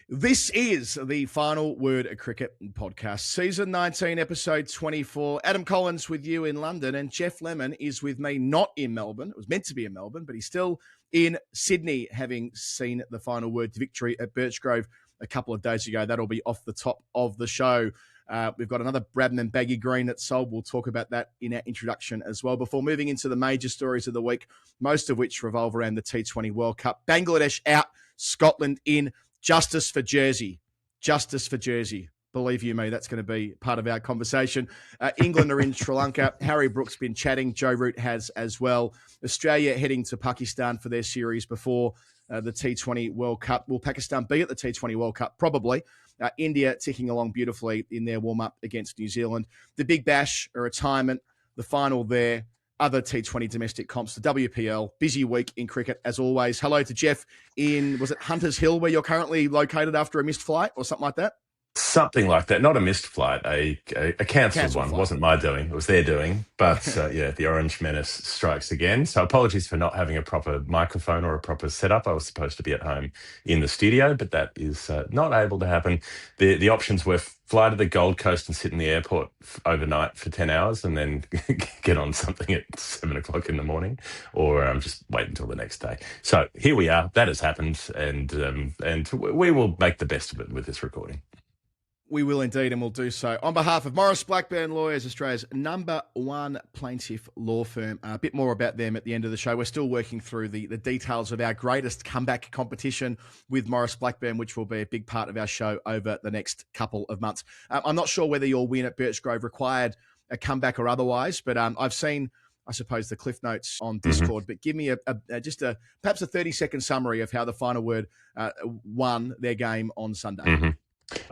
This is the Final Word of Cricket podcast, season 19, episode 24. Adam Collins with you in London, and Geoff Lemon is with me, not in Melbourne. It was meant to be in Melbourne, but he's still in Sydney, having seen the final word victory at Birchgrove a couple of days ago. That'll be off the top of the show. We've got another Bradman Baggy green that's sold. We'll talk about that in our introduction as well. Before moving into the major stories of the week, most of which revolve around the T20 World Cup. Bangladesh out, Scotland in. Justice for Jersey. Justice for Jersey. Believe you me, that's going to be part of our conversation. England are in Sri Lanka. Harry Brook's been chatting. Joe Root has as well. Australia heading to Pakistan for their series before the T20 World Cup. Will Pakistan be at the T20 World Cup? Probably. India ticking along beautifully in their warm-up against New Zealand. The Big Bash, a retirement, the final there. Other T20 domestic comps, the WPL, busy week in cricket as always. Hello to Geoff in, was it Hunters Hill where you're currently located after a missed flight or something like that? Something like that. Not a missed flight, a cancelled one. Flight. Wasn't my doing. It was their doing. But the Orange Menace strikes again. So apologies for not having a proper microphone or a proper setup. I was supposed to be at home in the studio, but that is not able to happen. The options were fly to the Gold Coast and sit in the airport overnight for 10 hours and then get on something at 7 o'clock in the morning, or just wait until the next day. So here we are. That has happened, and we will make the best of it with this recording. We will indeed, and we'll do so. On behalf of Maurice Blackburn Lawyers, Australia's #1 plaintiff law firm. A bit more about them at the end of the show. We're still working through the details of our greatest comeback competition with Maurice Blackburn, which will be a big part of our show over the next couple of months. I'm not sure whether your win at Birchgrove required a comeback or otherwise, but I've seen, I suppose, the cliff notes on Discord. But give me perhaps a 30-second summary of how the final word won their game on Sunday.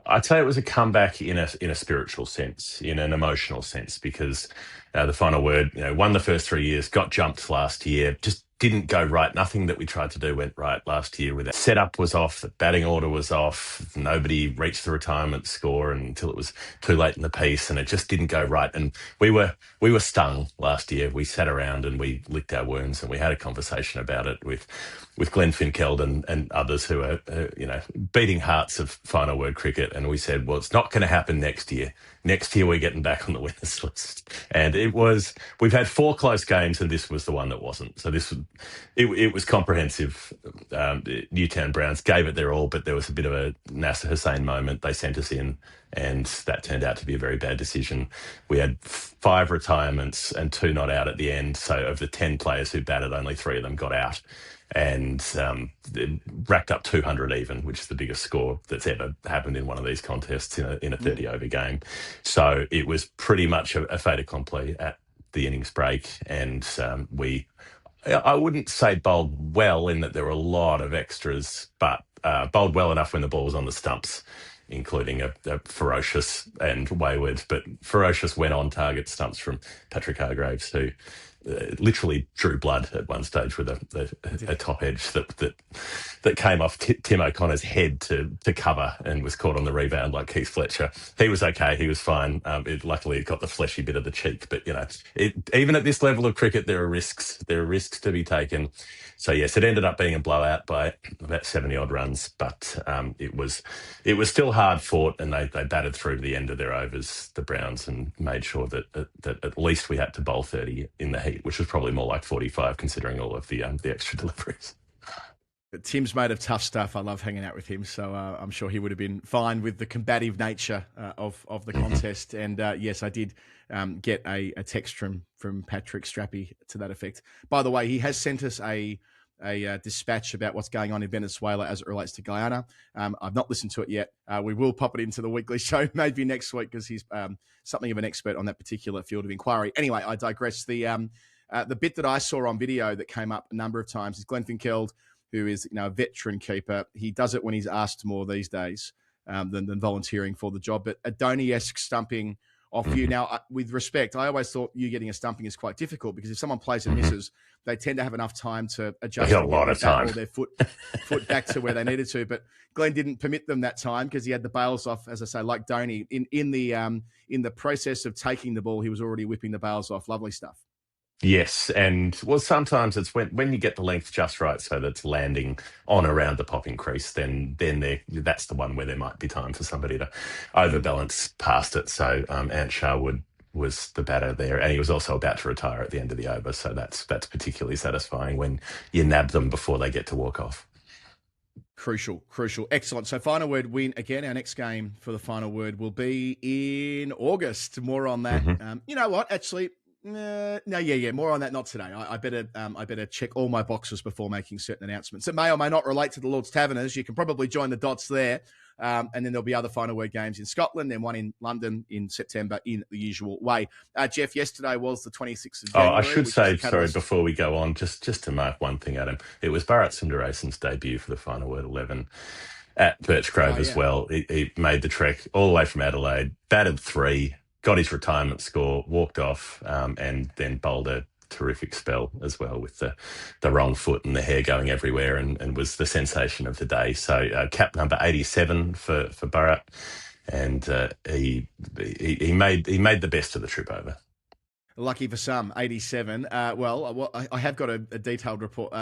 I'd say it was a comeback in a spiritual sense, in an emotional sense, because the final word, won the first 3 years, got jumped last year, just didn't go right. Nothing that we tried to do went right last year. With that setup was off, the batting order was off, nobody reached the retirement score until it was too late in the piece, and it just didn't go right. And we were stung last year. We sat around and we licked our wounds, and we had a conversation about it with Glenn Finkeld and others who are beating hearts of final word cricket. And we said, well, it's not going to happen next year. Next year we're getting back on the winners list. And we've had 4 close games, and this was the one that wasn't. So it was comprehensive. Newtown Browns gave it their all, but there was a bit of a Nasser Hussain moment. They sent us in, and that turned out to be a very bad decision. We had 5 retirements and 2 not out at the end. So of the 10 players who batted, only 3 of them got out. And it racked up 200 even, which is the biggest score that's ever happened in one of these contests in a 30-over game. So it was pretty much a fait accompli at the innings break. And I wouldn't say bowled well in that there were a lot of extras, but bowled well enough when the ball was on the stumps, including a ferocious and wayward, but ferocious when-on-target stumps from Patrick Hargraves, who literally drew blood at one stage with a top edge that came off Tim O'Connor's head to cover and was caught on the rebound like Keith Fletcher. He was okay. He was fine. Luckily, it got the fleshy bit of the cheek. But, even at this level of cricket, there are risks. There are risks to be taken. So, yes, it ended up being a blowout by about 70-odd runs. But it was still hard fought, and they batted through to the end of their overs, the Browns, and made sure that at least we had to bowl 30 in the heat, which was probably more like 45 considering all of the extra deliveries. But Tim's made of tough stuff. I love hanging out with him, so I'm sure he would have been fine with the combative nature of the contest. And yes, I did get a text from Patrick Strappy to that effect. By the way, he has sent us a dispatch about what's going on in Venezuela as it relates to Guyana. I've not listened to it yet. We will pop it into the weekly show maybe next week because he's something of an expert on that particular field of inquiry. Anyway, I digress. The bit that I saw on video that came up a number of times is Glenn Finkeld, who is a veteran keeper. He does it when he's asked more these days than volunteering for the job. But a Dhoni-esque stumping off you. Now, with respect, I always thought you getting a stumping is quite difficult because if someone plays and misses, they tend to have enough time to adjust a lot of time. Or their foot back to where they needed to. But Glenn didn't permit them that time because he had the bails off, as I say, like Dhoni. In the process of taking the ball, he was already whipping the bails off. Lovely stuff. Yes, and well, sometimes it's when you get the length just right, so that it's landing on around the popping crease. Then that's the one where there might be time for somebody to overbalance past it. So Ant Sharwood was the batter there, and he was also about to retire at the end of the over. So that's particularly satisfying when you nab them before they get to walk off. Crucial. Excellent. So final word win again. Our next game for the final word will be in August. More on that. You know what? Actually, more on that. Not today. I better check all my boxes before making certain announcements. It may or may not relate to the Lord's Taverners. You can probably join the dots there. And then there'll be other final word games in Scotland and one in London in September in the usual way. Jeff, yesterday was the 26th of January. I should say, sorry, before we go on, just to mark one thing, Adam. It was Bharat Sundaresan's debut for the final word 11 at Birchgrove as well. He made the trek all the way from Adelaide, batted 3, got his retirement score, walked off, and then bowled a terrific spell as well with the wrong foot and the hair going everywhere, and was the sensation of the day. So cap number 87 for Bharat, and he made the best of the trip over. Lucky for some, 87. I have got a detailed report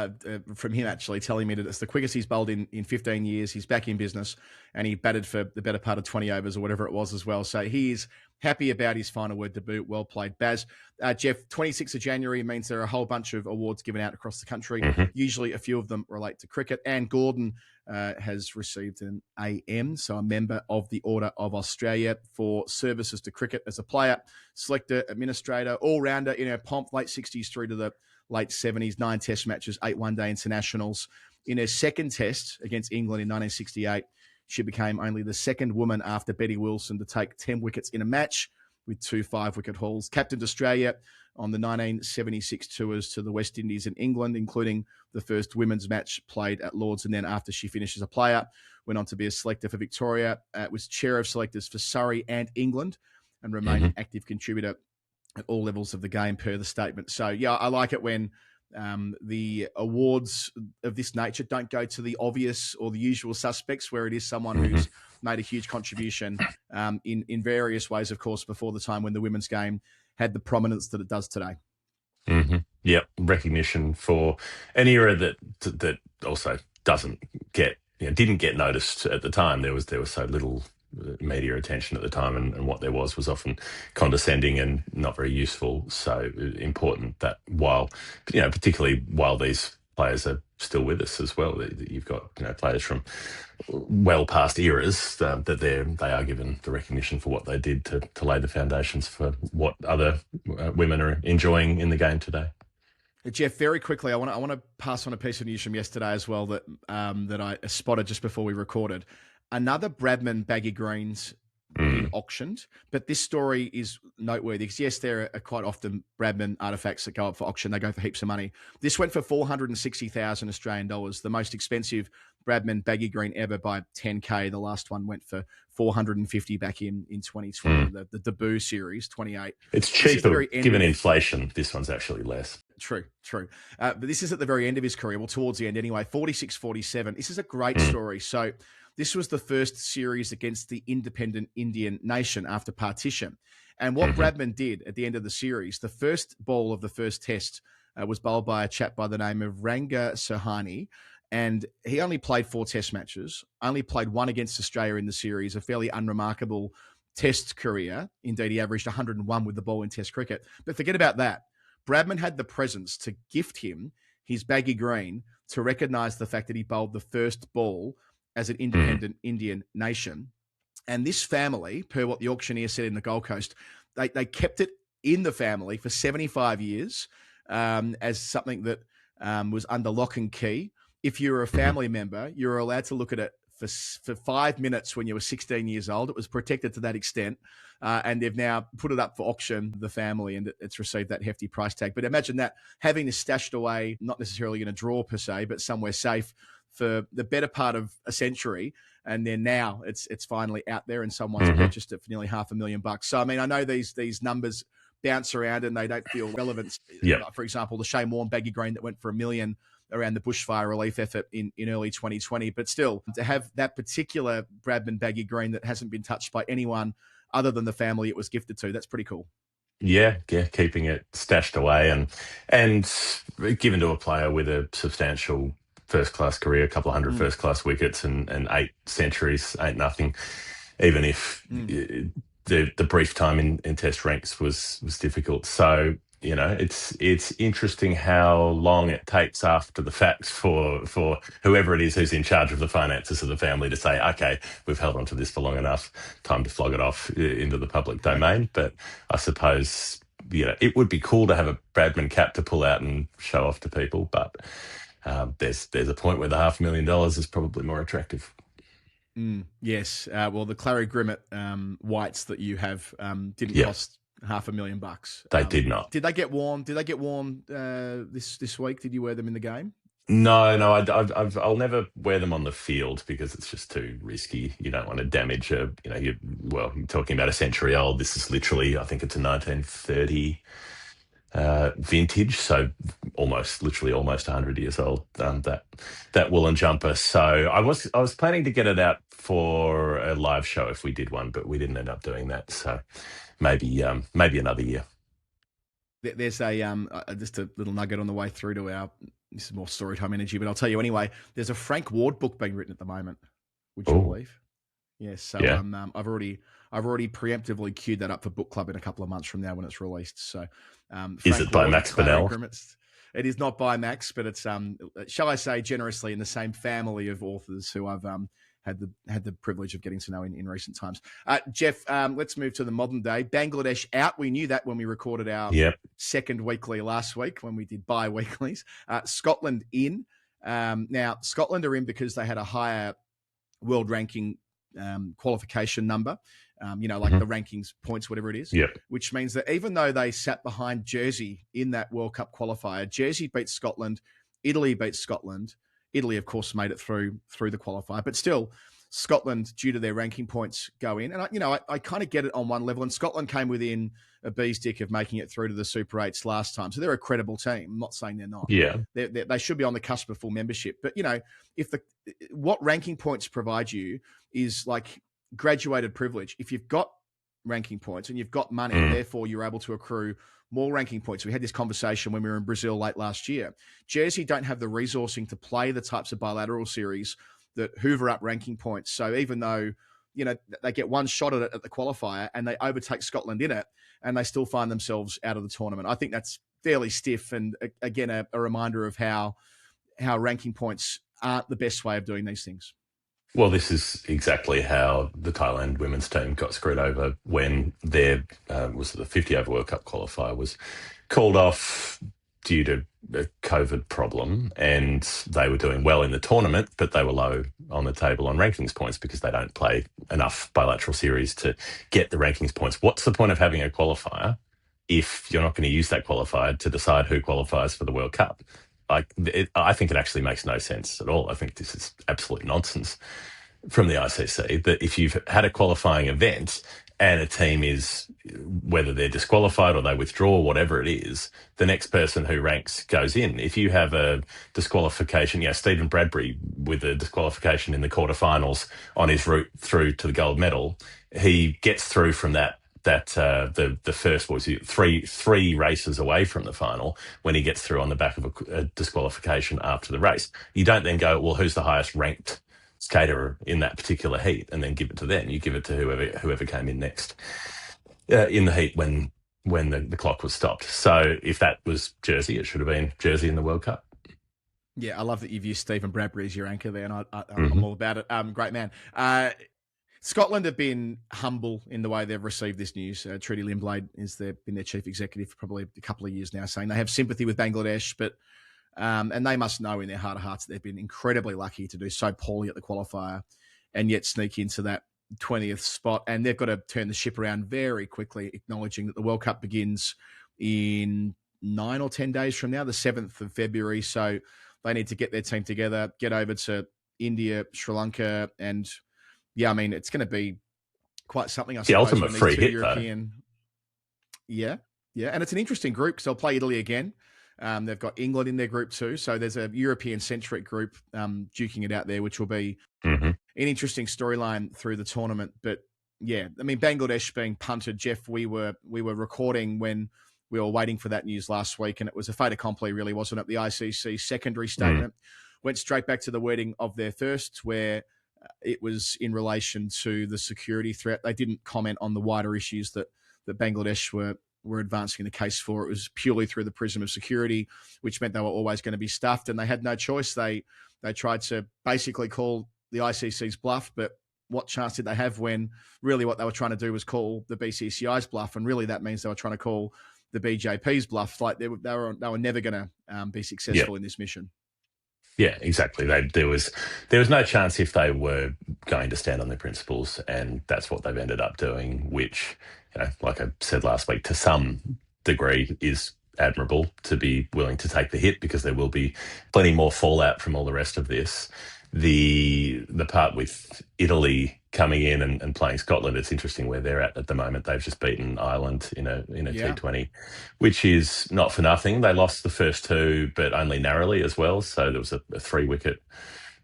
from him actually telling me that it's the quickest he's bowled in 15 years. He's back in business and he batted for the better part of 20 overs or whatever it was as well. So he is happy about his final word debut. Well played, Baz. Jeff, 26th of January means there are a whole bunch of awards given out across the country. Usually a few of them relate to cricket. And Gordon has received an AM, so a member of the Order of Australia for services to cricket as a player, selector, administrator, all-rounder in her pomp, late 60s through to the late 70s, 9 test matches, 8 one-day internationals. In her second test against England in 1968, she became only the second woman after Betty Wilson to take 10 wickets in a match with 2 5-wicket hauls. Captained Australia on the 1976 tours to the West Indies and England, including the first women's match played at Lords. And then after she finished as a player, went on to be a selector for Victoria, was chair of selectors for Surrey and England, and remained an active contributor at all levels of the game per the statement. So, yeah, I like it when the awards of this nature don't go to the obvious or the usual suspects, where it is someone who's made a huge contribution in various ways, of course, before the time when the women's game had the prominence that it does today. Yep, recognition for an era that also didn't get noticed at the time. There was so little media attention at the time, and what there was often condescending and not very useful. So important that particularly while these players are still with us as well, that you've got players from well past eras that they are given the recognition for what they did to lay the foundations for what other women are enjoying in the game today. Jeff, very quickly, I want to pass on a piece of news from yesterday as well that I spotted just before we recorded. Another Bradman Baggy Greens being auctioned, but this story is noteworthy because, yes, there are quite often Bradman artifacts that go up for auction. They go for heaps of money. This went for 460,000 Australian dollars, the most expensive Bradman Baggy Green ever by 10K. The last one went for 450 back in 2020, the debut series, 28. It's cheaper given inflation. This one's actually less. True. But this is at the very end of his career. Well, towards the end anyway, 46-47. This is a great story. So this was the first series against the independent Indian nation after partition. And what Bradman did at the end of the series, the first ball of the first test was bowled by a chap by the name of Ranga Sahani. And he only played 4 test matches, only played 1 against Australia in the series, a fairly unremarkable test career. Indeed, he averaged 101 with the ball in test cricket. But forget about that. Bradman had the presence to gift him his baggy green to recognise the fact that he bowled the first ball as an independent Indian nation. And this family, per what the auctioneer said in the Gold Coast, they kept it in the family for 75 years as something that was under lock and key. If you were a family member, you were allowed to look at it for 5 minutes when you were 16 years old. It was protected to that extent. And they've now put it up for auction, the family, and it's received that hefty price tag. But imagine that, having this stashed away, not necessarily in a drawer per se, but somewhere safe for the better part of a century. And then now it's finally out there and someone's purchased it for nearly $500,000. So, I mean, I know these numbers bounce around and they don't feel relevant. Like, for example, the Shane Warne baggy green that went for $1 million around the bushfire relief effort in early 2020. But still, to have that particular Bradman baggy green that hasn't been touched by anyone other than the family it was gifted to, that's pretty cool. Yeah, keeping it stashed away and given to a player with a substantial first class career, a couple of hundred first class wickets and 8 centuries ain't nothing. Even if the brief time in Test ranks was difficult. So it's interesting how long it takes after the fact for whoever it is who's in charge of the finances of the family to say, okay, we've held on to this for long enough, time to flog it off into the public domain. But I suppose it would be cool to have a Bradman cap to pull out and show off to people, but there's a point where the $500,000 is probably more attractive. Yes. Well, the Clary Grimmet whites that you have didn't cost $500,000. They did not. Did they get worn? Did they get worn this week? Did you wear them in the game? No. I'll never wear them on the field because it's just too risky. You don't want to damage you're talking about a century old. This is literally, I think it's a 1930 vintage, so literally almost 100 years old. That woolen jumper. So I was planning to get it out for a live show if we did one, but we didn't end up doing that. So maybe another year. There's just a little nugget on the way through to our. This is more story time energy, but I'll tell you anyway. There's a Frank Ward book being written at the moment. Would you believe? Yes. So I've already preemptively queued that up for book club in a couple of months from now when it's released. So, is it by Max Bennell? It is not by Max, but it's shall I say generously in the same family of authors who I've had the privilege of getting to know in recent times. Jeff, let's move to the modern day. Bangladesh out. We knew that when we recorded our second weekly last week when we did bi-weeklies. Scotland in. Now, Scotland are in because they had a higher world ranking qualification number, the rankings points, whatever it is, which means that even though they sat behind Jersey in that World Cup qualifier, Jersey beat Scotland, Italy beat Scotland. Italy, of course, made it through the qualifier, but still, Scotland, due to their ranking points, go in. And I kind of get it on one level. And Scotland came within a bee's dick of making it through to the Super 8s last time, so they're a credible team. I'm not saying they're not. Yeah, they should be on the cusp of full membership. But what ranking points provide you is like graduated privilege. If you've got ranking points and you've got money, therefore you're able to accrue more ranking points. We had this conversation when we were in Brazil late last year. Jersey don't have the resourcing to play the types of bilateral series that hoover up ranking points. So even though, they get one shot at it at the qualifier and they overtake Scotland in it, and they still find themselves out of the tournament. I think that's fairly stiff. And again, a reminder of how ranking points aren't the best way of doing these things. Well, this is exactly how the Thailand women's team got screwed over when their was the 50 over World Cup qualifier was called off due to a COVID problem, and they were doing well in the tournament, but they were low on the table on rankings points because they don't play enough bilateral series to get the rankings points. What's the point of having a qualifier if you're not going to use that qualifier to decide who qualifies for the World Cup? I think it actually makes no sense at all. I think this is absolute nonsense from the ICC that if you've had a qualifying event and a team is, whether they're disqualified or they withdraw, whatever it is, the next person who ranks goes in. If you have a disqualification, Stephen Bradbury with a disqualification in the quarterfinals on his route through to the gold medal, he gets through from the first three races away from the final when he gets through on the back of a disqualification after the race. You don't then go, well, who's the highest ranked skater in that particular heat, and then give it to them. You give it to whoever came in next in the heat when the clock was stopped. So if that was Jersey, it should have been Jersey in the World Cup. Yeah, I love that you've used Stephen Bradbury as your anchor there, and I'm all about it. Great man. Scotland have been humble in the way they've received this news. Trudy Lindblade been their chief executive for probably a couple of years now, saying they have sympathy with Bangladesh, but and they must know in their heart of hearts that they've been incredibly lucky to do so poorly at the qualifier and yet sneak into that 20th spot. And they've got to turn the ship around very quickly, acknowledging that the World Cup begins in 9 or 10 days from now, the 7th of February. So they need to get their team together, get over to India, Sri Lanka, and it's going to be quite something. I suppose, the ultimate free hit, European. Yeah. And it's an interesting group because they'll play Italy again. They've got England in their group too. So there's a European-centric group duking it out there, which will be an interesting storyline through the tournament. But, Yeah, I mean, Bangladesh being punted, Jeff, we were recording when we were waiting for that news last week, and it was a fait accompli, really, wasn't it? The ICC secondary statement went straight back to the wording of their first, where it was in relation to the security threat. They didn't comment on the wider issues that Bangladesh were advancing the case for. It was purely through the prism of security, which meant they were always going to be stuffed, and they had no choice. They tried to basically call the ICC's bluff, but what chance did they have when really what they were trying to do was call the BCCI's bluff, and really that means they were trying to call the BJP's bluff. Like they were never going to be successful in this mission. Yeah, exactly. There was no chance if they were going to stand on their principles, and that's what they've ended up doing, which, like I said last week, to some degree is admirable, to be willing to take the hit, because there will be plenty more fallout from all the rest of this. The part with Italy coming in and playing Scotland, it's interesting where they're at the moment. They've just beaten Ireland in a T20, which is not for nothing. They lost the first two, but only narrowly as well. So there was a 3-wicket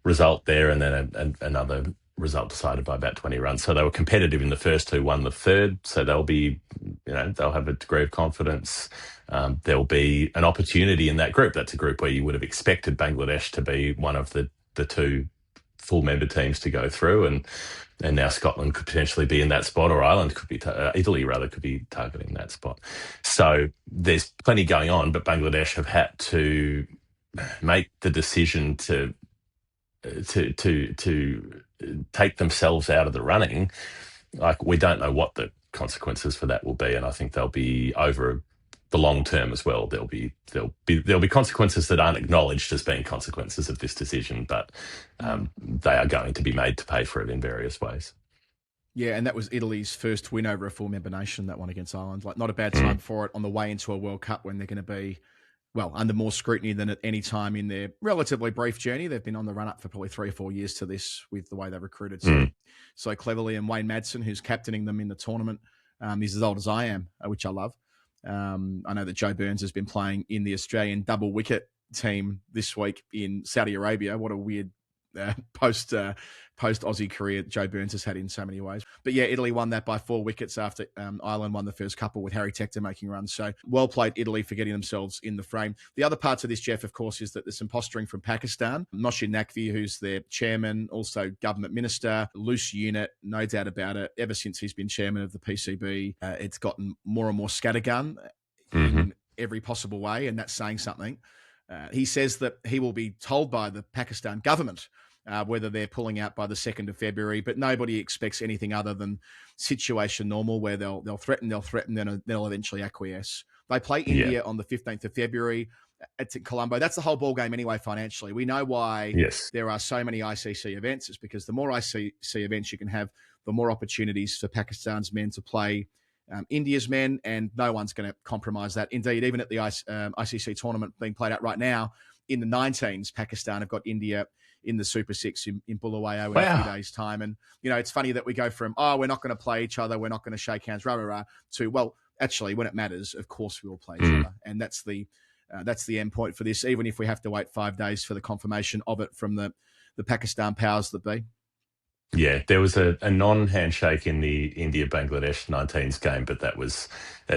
result there, and then another result decided by about 20 runs. So they were competitive in the first two, won the third. So they'll be, they'll have a degree of confidence. There'll be an opportunity in that group. That's a group where you would have expected Bangladesh to be one of the two full member teams to go through, and now Scotland could potentially be in that spot, or Ireland could be, Italy rather, could be targeting that spot. So there's plenty going on, but Bangladesh have had to make the decision to take themselves out of the running. Like, we don't know what the consequences for that will be, and I think they'll be over the long term as well. There'll be consequences that aren't acknowledged as being consequences of this decision, but they are going to be made to pay for it in various ways. Yeah, and that was Italy's first win over a full member nation, that one against Ireland. Like, not a bad time for it on the way into a World Cup when they're going to be, well, under more scrutiny than at any time in their relatively brief journey. They've been on the run-up for probably 3 or 4 years to this, with the way they've recruited so cleverly. And Wayne Madsen, who's captaining them in the tournament, is as old as I am, which I love. I know that Joe Burns has been playing in the Australian double wicket team this week in Saudi Arabia. What a weird post Aussie career Joe Burns has had in so many ways. But yeah, Italy won that by 4 wickets after Ireland won the first couple, with Harry Tector making runs. So well played, Italy, for getting themselves in the frame. The other parts of this, Jeff, of course, is that there's some posturing from Pakistan. Moshin Naqvi, who's their chairman, also government minister, loose unit, no doubt about it. Ever since he's been chairman of the PCB, it's gotten more and more scattergun in every possible way, and that's saying something. He says that he will be told by the Pakistan government whether they're pulling out by the 2nd of February, but nobody expects anything other than situation normal, where they'll threaten, then they'll eventually acquiesce. They play India on the 15th of February at Colombo. That's the whole ball game anyway, financially. We know why there are so many ICC events. It's because the more ICC events you can have, the more opportunities for Pakistan's men to play India's men, and no one's going to compromise that. Indeed, even at the ICC tournament being played out right now, in the 19s, Pakistan have got India in the Super Six in Bulawayo in a few days' time. And, it's funny that we go from, we're not going to play each other, we're not going to shake hands, to, well, actually, when it matters, of course we will play each other. And that's the end point for this, even if we have to wait 5 days for the confirmation of it from the Pakistan powers that be. Yeah, there was a non-handshake in the India-Bangladesh 19s game, but that was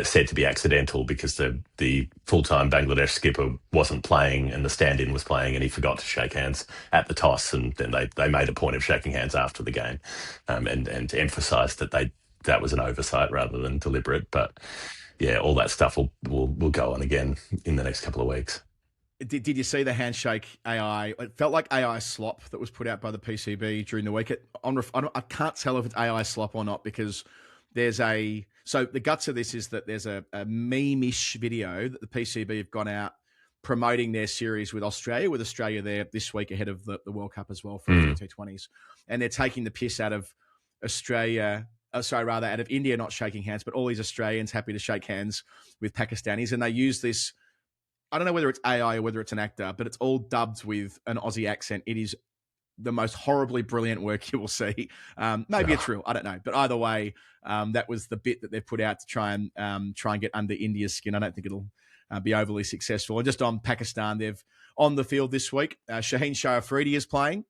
said to be accidental because the full-time Bangladesh skipper wasn't playing and the stand-in was playing, and he forgot to shake hands at the toss, and then they made a point of shaking hands after the game, and emphasised that that was an oversight rather than deliberate. But yeah, all that stuff will go on again in the next couple of weeks. Did you see the handshake AI? It felt like AI slop that was put out by the PCB during the week. I can't tell if it's AI slop or not, because so the guts of this is that there's a meme-ish video that the PCB have gone out promoting their series with Australia there this week ahead of the World Cup as well for the T20s. And they're taking the piss out of Australia, out of India not shaking hands, but all these Australians happy to shake hands with Pakistanis. And they use this, I don't know whether it's AI or whether it's an actor, but it's all dubbed with an Aussie accent. It is the most horribly brilliant work you will see. Maybe it's real, I don't know. But either way, that was the bit that they've put out to try and get under India's skin. I don't think it'll be overly successful. And just on Pakistan, they've on the field this week, Shaheen Shah Afridi is playing.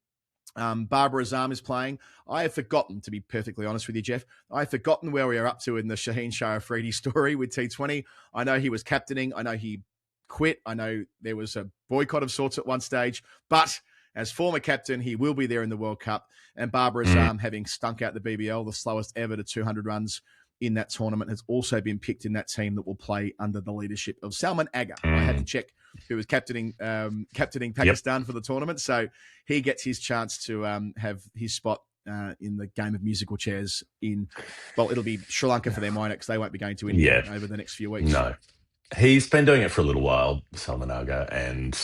Barbara Azam is playing. I have forgotten, to be perfectly honest with you, Jeff, I've forgotten where we are up to in the Shaheen Shah Afridi story with T20. I know he was captaining. I know he quit. I know there was a boycott of sorts at one stage. But as former captain, he will be there in the World Cup. And Barbara Azam, having stunk out the BBL, the slowest ever to 200 runs in that tournament, has also been picked in that team that will play under the leadership of Salman Agha. I had to check who was captaining Pakistan for the tournament. So he gets his chance to have his spot in the game of musical chairs it'll be Sri Lanka for their minor because they won't be going to India over the next few weeks. No. He's been doing it for a little while, Salman Agha, and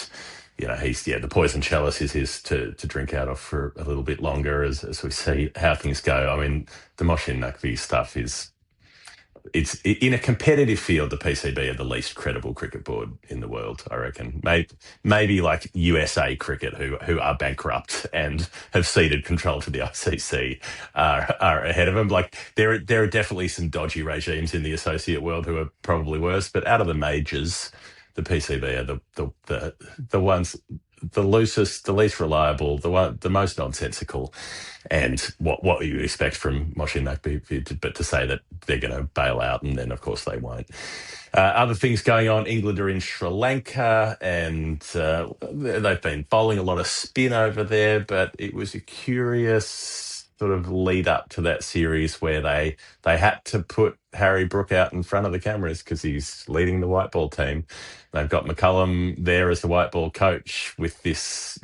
he's the poison chalice is his to drink out of for a little bit longer as we see how things go. I mean, the Moshin Naqvi stuff it's in a competitive field. The PCB are the least credible cricket board in the world, I reckon. Maybe like USA Cricket, who are bankrupt and have ceded control to the ICC, are ahead of them. Like there are definitely some dodgy regimes in the associate world who are probably worse, but out of the majors, the PCB are the ones, the loosest, the least reliable, the most nonsensical, and what you expect from Moshin Naqvi, but to say that they're going to bail out, and then of course they won't. Other things going on, England are in Sri Lanka, and they've been bowling a lot of spin over there, but it was a curious sort of lead up to that series where they had to put Harry Brook out in front of the cameras because he's leading the white ball team. They've got McCullum there as the white ball coach with this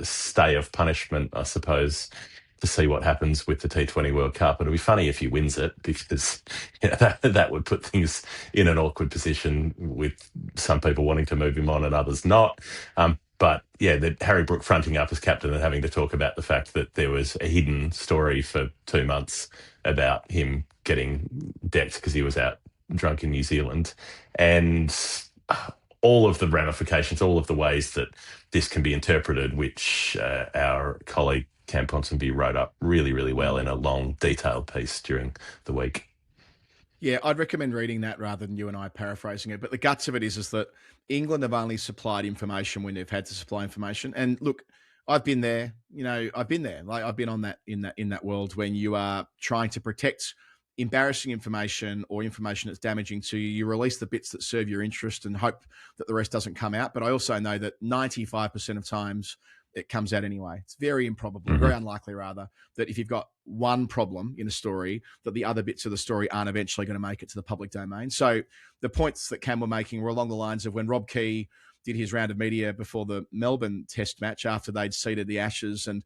stay of punishment, I suppose, to see what happens with the T20 World Cup. It'll be funny if he wins it because that would put things in an awkward position with some people wanting to move him on and others not. But the Harry Brook fronting up as captain and having to talk about the fact that there was a hidden story for 2 months about him getting decked because he was out drunk in New Zealand, and all of the ramifications, all of the ways that this can be interpreted, which our colleague Cam Ponsonby wrote up really, really well in a long, detailed piece during the week. Yeah, I'd recommend reading that rather than you and I paraphrasing it. But the guts of it is that England have only supplied information when they've had to supply information. And look, I've been there. I've been there. Like I've been on that in that world when you are trying to protect embarrassing information or information that's damaging to you. You release the bits that serve your interest and hope that the rest doesn't come out. But I also know that 95% of times it comes out anyway. It's very improbable, very unlikely rather, that if you've got one problem in a story, that the other bits of the story aren't eventually going to make it to the public domain. So the points that Cam were making were along the lines of when Rob Key did his round of media before the Melbourne Test match after they'd seeded the Ashes, and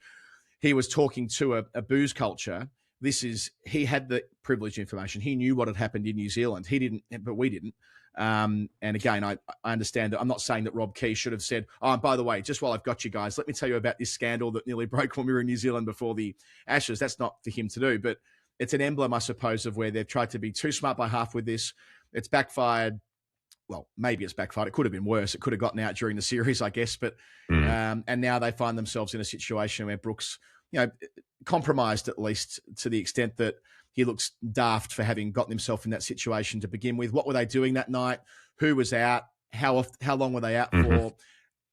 he was talking to a booze culture. He had the privileged information. He knew what had happened in New Zealand. He didn't, but we didn't. And again, I understand that. I'm not saying that Rob Key should have said, oh, and by the way, just while I've got you guys, let me tell you about this scandal that nearly broke when we were in New Zealand before the Ashes. That's not for him to do, but it's an emblem, I suppose, of where they've tried to be too smart by half with this. It's backfired. Well, maybe it's backfired. It could have been worse. It could have gotten out during the series, I guess. But and now they find themselves in a situation where Brooks, compromised at least to the extent that he looks daft for having gotten himself in that situation to begin with. What were they doing that night? Who was out? How long were they out for?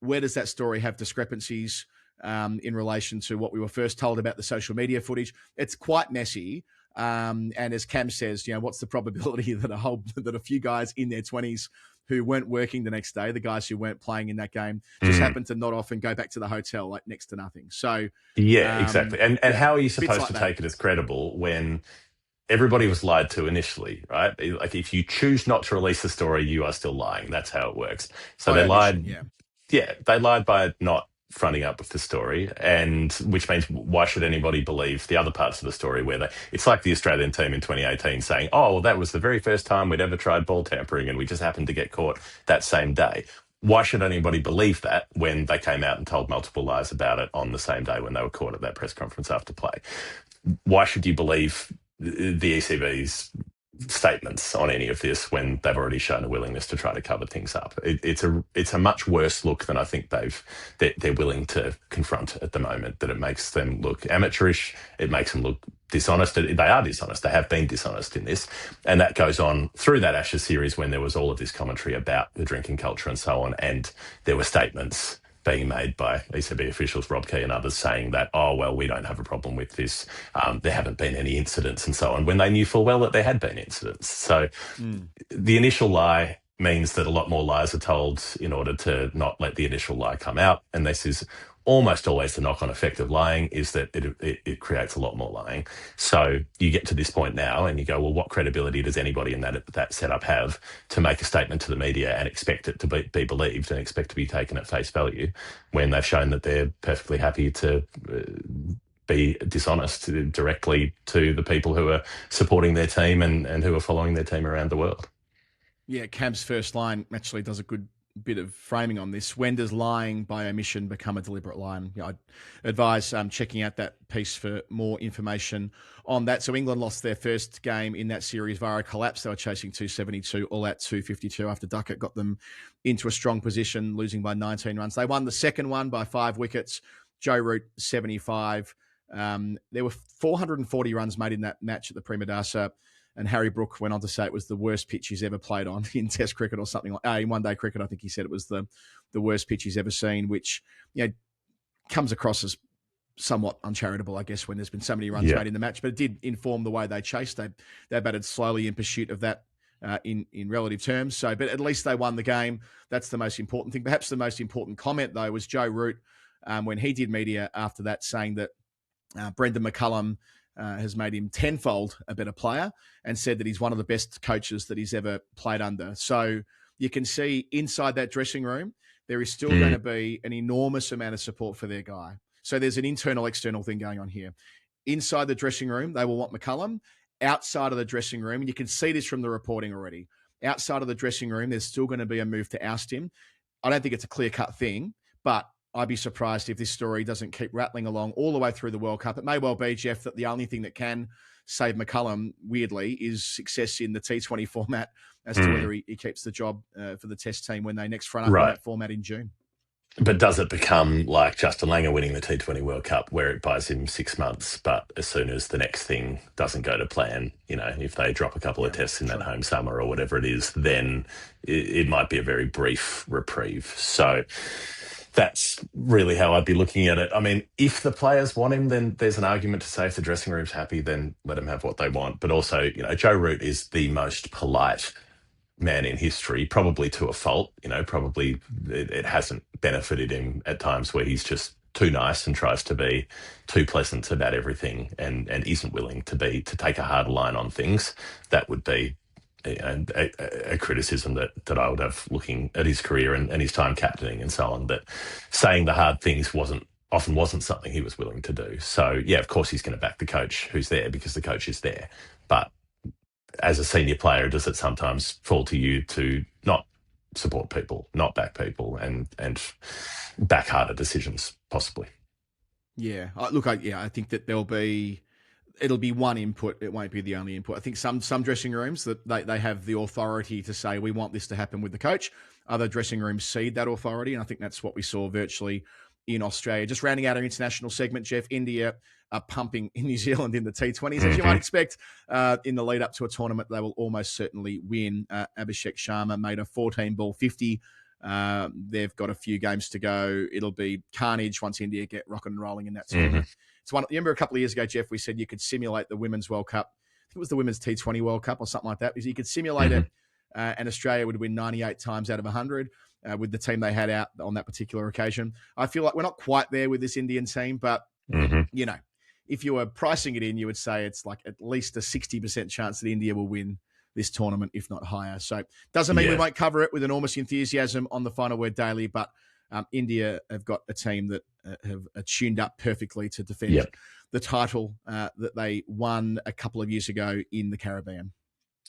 Where does that story have discrepancies in relation to what we were first told about the social media footage? It's quite messy. And as Cam says, what's the probability that a few guys in their 20s who weren't working the next day, the guys who weren't playing in that game, just happened to nod off and go back to the hotel like next to nothing. So exactly. And how are you supposed to take it as credible when everybody was lied to initially, right? Like if you choose not to release the story, you are still lying. That's how it works. So they lied. They lied by not fronting up with the story, and which means why should anybody believe the other parts of the story where it's like the Australian team in 2018 saying, oh, well, that was the very first time we'd ever tried ball tampering and we just happened to get caught that same day. Why should anybody believe that when they came out and told multiple lies about it on the same day when they were caught at that press conference after play? Why should you believe the ECB's statements on any of this when they've already shown a willingness to try to cover things up? It's a much worse look than I think they're willing to confront at the moment. That it makes them look amateurish. It makes them look dishonest. They are dishonest. They have been dishonest in this, and that goes on through that Ashes series when there was all of this commentary about the drinking culture and so on, and there were statements being made by ECB officials, Rob Key and others, saying that, oh, well, we don't have a problem with this. There haven't been any incidents and so on, when they knew full well that there had been incidents. So the initial lie means that a lot more lies are told in order to not let the initial lie come out. And this is almost always the knock-on effect of lying, is that it creates a lot more lying. So you get to this point now and you go, well, what credibility does anybody in that setup have to make a statement to the media and expect it to be believed and expect to be taken at face value, when they've shown that they're perfectly happy to be dishonest directly to the people who are supporting their team and who are following their team around the world? Yeah, Cam's first line actually does a good bit of framing on this. When does lying by omission become a deliberate lie? And, I'd advise checking out that piece for more information on that. So England lost their first game in that series via a collapse. They were chasing 272, all out 252 after Duckett got them into a strong position, losing by 19 runs. They won the second one by 5 wickets. Joe Root, 75. There were 440 runs made in that match at the Primadasa. And Harry Brook went on to say it was the worst pitch he's ever played on in Test cricket or something like in one-day cricket. I think he said it was the worst pitch he's ever seen, which comes across as somewhat uncharitable, I guess, when there's been so many runs made in the match. But it did inform the way they chased. They batted slowly in pursuit of that in relative terms. So, but at least they won the game. That's the most important thing. Perhaps the most important comment, though, was Joe Root when he did media after that, saying that Brendan McCullum has made him tenfold a better player, and said that he's one of the best coaches that he's ever played under. So you can see inside that dressing room, there is still going to be an enormous amount of support for their guy. So there's an internal, external thing going on here. Inside the dressing room, they will want McCullum. Outside of the dressing room, and you can see this from the reporting already, outside of the dressing room, there's still going to be a move to oust him. I don't think it's a clear-cut thing, but I'd be surprised if this story doesn't keep rattling along all the way through the World Cup. It may well be, Jeff, that the only thing that can save McCullum, weirdly, is success in the T20 format as to whether he keeps the job for the Test team when they next front up in that format in June. But does it become like Justin Langer winning the T20 World Cup, where it buys him 6 months, but as soon as the next thing doesn't go to plan, if they drop a couple of tests in that home summer or whatever it is, then it might be a very brief reprieve. So that's really how I'd be looking at it. I mean, if the players want him, then there's an argument to say if the dressing room's happy, then let them have what they want. But also, Joe Root is the most polite man in history, probably to a fault. Probably it hasn't benefited him at times where he's just too nice and tries to be too pleasant about everything and isn't willing to take a hard line on things. That would be a criticism that I would have looking at his career and his time captaining and so on, that saying the hard things often wasn't something he was willing to do. So, yeah, of course he's going to back the coach who's there because the coach is there. But as a senior player, does it sometimes fall to you to not support people, not back people, and back harder decisions, possibly? Yeah. I think that it'll be one input. It won't be the only input. I think some dressing rooms that they have the authority to say, we want this to happen with the coach. Other dressing rooms cede that authority. And I think that's what we saw virtually in Australia. Just rounding out our international segment, Jeff, India are pumping in New Zealand in the T20s, as you might expect. In the lead up to a tournament, they will almost certainly win. Abhishek Sharma made a 14-ball 50. They've got a few games to go. It'll be carnage once India get rocking and rolling in that tournament. It's one. You remember a couple of years ago, Jeff, we said you could simulate the Women's World Cup. I think it was the Women's T20 World Cup or something like that. You could simulate it, and Australia would win 98 times out of 100 with the team they had out on that particular occasion. I feel like we're not quite there with this Indian team, but if you were pricing it in, you would say it's like at least a 60% chance that India will win this tournament, if not higher. So doesn't mean we won't cover it with enormous enthusiasm on the Final Word Daily, but India have got a team that have tuned up perfectly to defend the title that they won a couple of years ago in the Caribbean.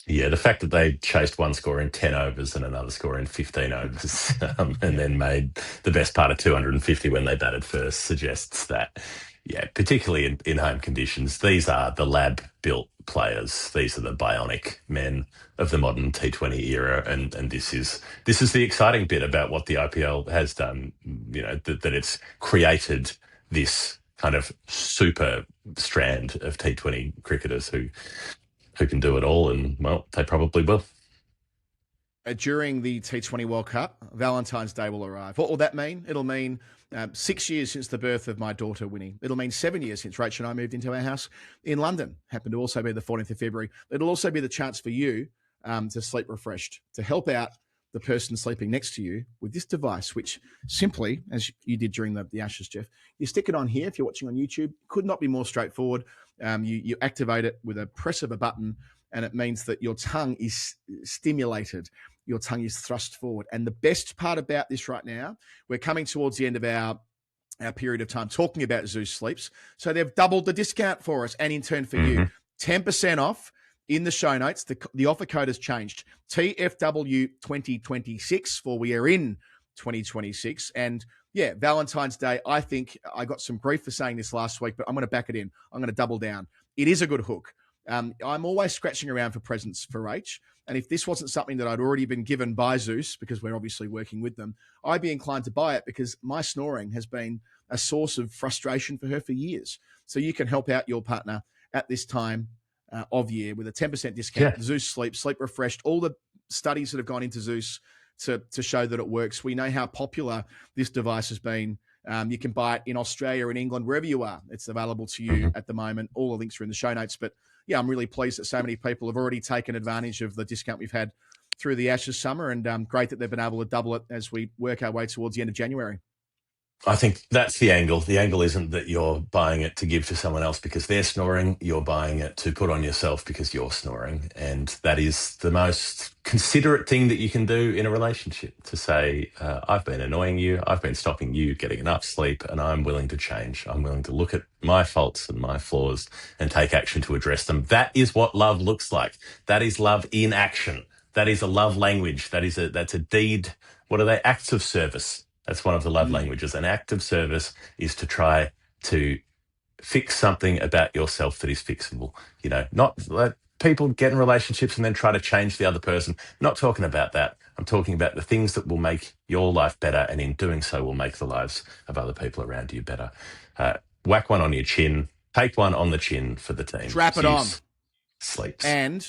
Yeah, the fact that they chased one score in 10 overs and another score in 15 overs and then made the best part of 250 when they batted first suggests that, particularly in home conditions, these are the lab-built players. These are the bionic men of the modern T20 era, and this is the exciting bit about what the IPL has done, that it's created this kind of super strand of T20 cricketers who can do it all, and, well, they probably will. during the T20 World Cup, Valentine's Day will arrive. What will that mean? It'll mean 6 years since the birth of my daughter, Winnie. It'll mean 7 years since Rachel and I moved into our house in London. Happened to also be the 14th of February. It'll also be the chance for you to sleep refreshed, to help out the person sleeping next to you with this device, which simply, as you did during the Ashes, Jeff, you stick it on here. If you're watching on YouTube, could not be more straightforward. You activate it with a press of a button, and it means that your tongue is stimulated. Your tongue is thrust forward. And the best part about this right now, we're coming towards the end of our period of time talking about Zeus Sleeps. So they've doubled the discount for us, and in turn for you, 10% off in the show notes. The offer code has changed. TFW 2026 for we are in 2026. And yeah, Valentine's Day, I think I got some grief for saying this last week, but I'm going to back it in. I'm going to double down. It is a good hook. I'm always scratching around for presents for Rach. And if this wasn't something that I'd already been given by Zeus, because we're obviously working with them, I'd be inclined to buy it because my snoring has been a source of frustration for her for years. So you can help out your partner at this time of year with a 10% discount. Yeah. Zeus Sleep refreshed. All the studies that have gone into Zeus to show that it works. We know how popular this device has been. You can buy it in Australia, in England, wherever you are. It's available to you at the moment. All the links are in the show notes. But yeah, I'm really pleased that so many people have already taken advantage of the discount we've had through the Ashes summer, and great that they've been able to double it as we work our way towards the end of January. I think that's the angle. The angle isn't that you're buying it to give to someone else because they're snoring. You're buying it to put on yourself because you're snoring. And that is the most considerate thing that you can do in a relationship, to say, I've been annoying you. I've been stopping you getting enough sleep, and I'm willing to change. I'm willing to look at my faults and my flaws and take action to address them. That is what love looks like. That is love in action. That is a love language. That's a deed. What are they? Acts of service. That's one of the love languages. An act of service is to try to fix something about yourself that is fixable. You know, not let people get in relationships and then try to change the other person. I'm not talking about that. I'm talking about the things that will make your life better, and in doing so will make the lives of other people around you better. Whack one on your chin. Take one on the chin for the team. Strap it on. Sleeps. And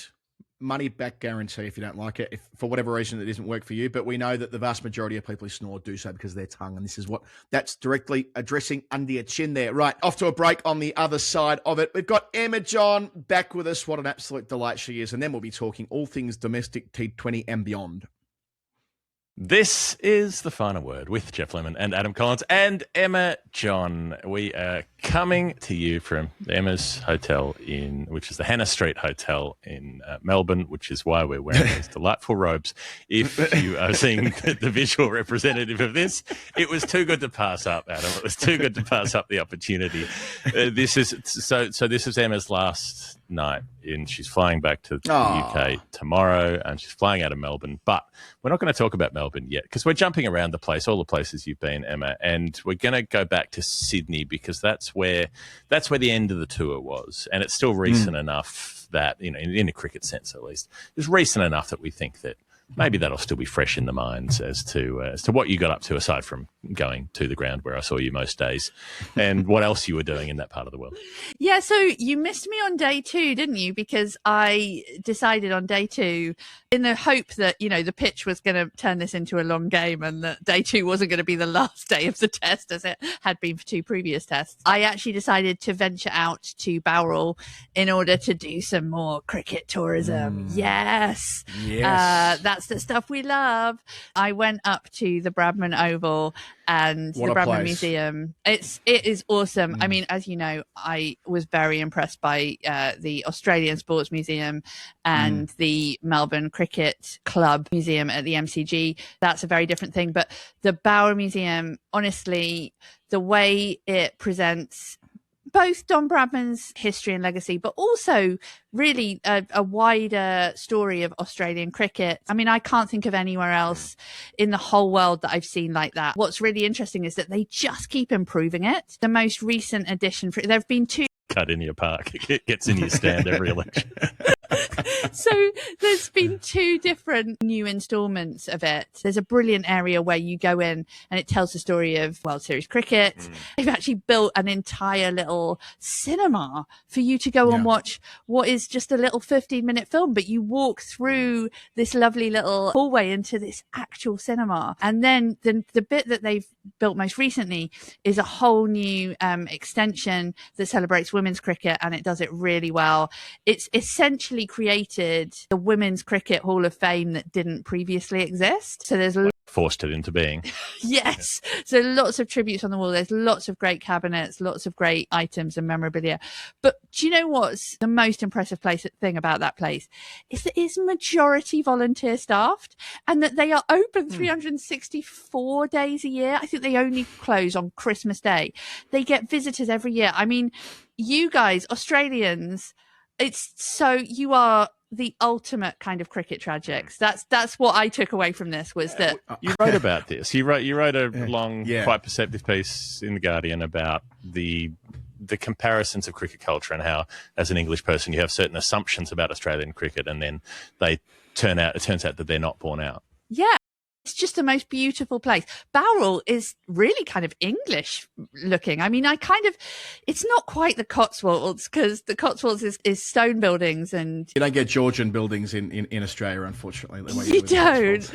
money back guarantee if you don't like it, if for whatever reason it doesn't work for you. But we know that the vast majority of people who snore do so because of their tongue, and this is what that's directly addressing under your chin there. Right, off to a break on the other side of it. We've got Emma John back with us. What an absolute delight she is. And then we'll be talking all things domestic T20 and beyond. This is The Final Word with Jeff Lemon and Adam Collins and Emma John. We are coming to you from Emma's hotel which is the Hannah Street Hotel in Melbourne, which is why we're wearing these delightful robes. If you are seeing the visual representative of this, it was too good to pass up, Adam. It was too good to pass up the opportunity. This is Emma's last night, and she's flying back to the UK tomorrow, and she's flying out of Melbourne. But we're not going to talk about Melbourne yet because we're jumping around the place, all the places you've been, Emma, and we're going to go back to Sydney because that's where the end of the tour was, and it's still recent enough that, you know, in a cricket sense at least, it's recent enough that we think that maybe that'll still be fresh in the minds as to what you got up to, aside from going to the ground where I saw you most days, and what else you were doing in that part of the world. Yeah, so you missed me on day 2, didn't you? Because I decided on day 2, in the hope that, you know, the pitch was going to turn this into a long game and that day 2 wasn't going to be the last day of the test as it had been for 2 previous tests. I actually decided to venture out to Bowral in order to do some more cricket tourism. Yes. That's the stuff we love. I went up to the Bradman Oval and the Bradman Museum. It is awesome. I mean, as you know, I was very impressed by the Australian Sports Museum and the Melbourne Cricket Club Museum at the MCG. That's a very different thing. But the Bauer Museum, honestly, the way it presents both Don Bradman's history and legacy, but also really a wider story of Australian cricket. I mean, I can't think of anywhere else in the whole world that I've seen like that. What's really interesting is that they just keep improving it. The most recent addition, there have been 2. Cut in your park. It gets in your stand every election. So there's been 2 different new installments of it. There's a brilliant area where you go in and it tells the story of World Series cricket. They've actually built an entire little cinema for you to go and watch what is just a little 15-minute film, but you walk through this lovely little hallway into this actual cinema. And then the bit that they've built most recently is a whole new extension that celebrates women's cricket, and it does it really well. It's essentially created the Women's Cricket Hall of Fame that didn't previously exist. So there's forced it into being. Yes. So lots of tributes on the wall. There's lots of great cabinets, lots of great items and memorabilia. But do you know what's the most impressive thing about that place? Is that it's majority volunteer staffed and that they are open 364 days a year. I think they only close on Christmas Day. They get visitors every year. I mean, you guys, Australians, you are the ultimate kind of cricket tragics. That's what I took away from this, was that you wrote about this. You wrote a long, quite perceptive piece in The Guardian about the comparisons of cricket culture and how, as an English person, you have certain assumptions about Australian cricket, and then it turns out that they're not borne out. Yeah. It's just the most beautiful place. Bowral is really kind of English looking. I mean, it's not quite the Cotswolds, because the Cotswolds is stone buildings, and you don't get Georgian buildings in Australia, unfortunately. You don't.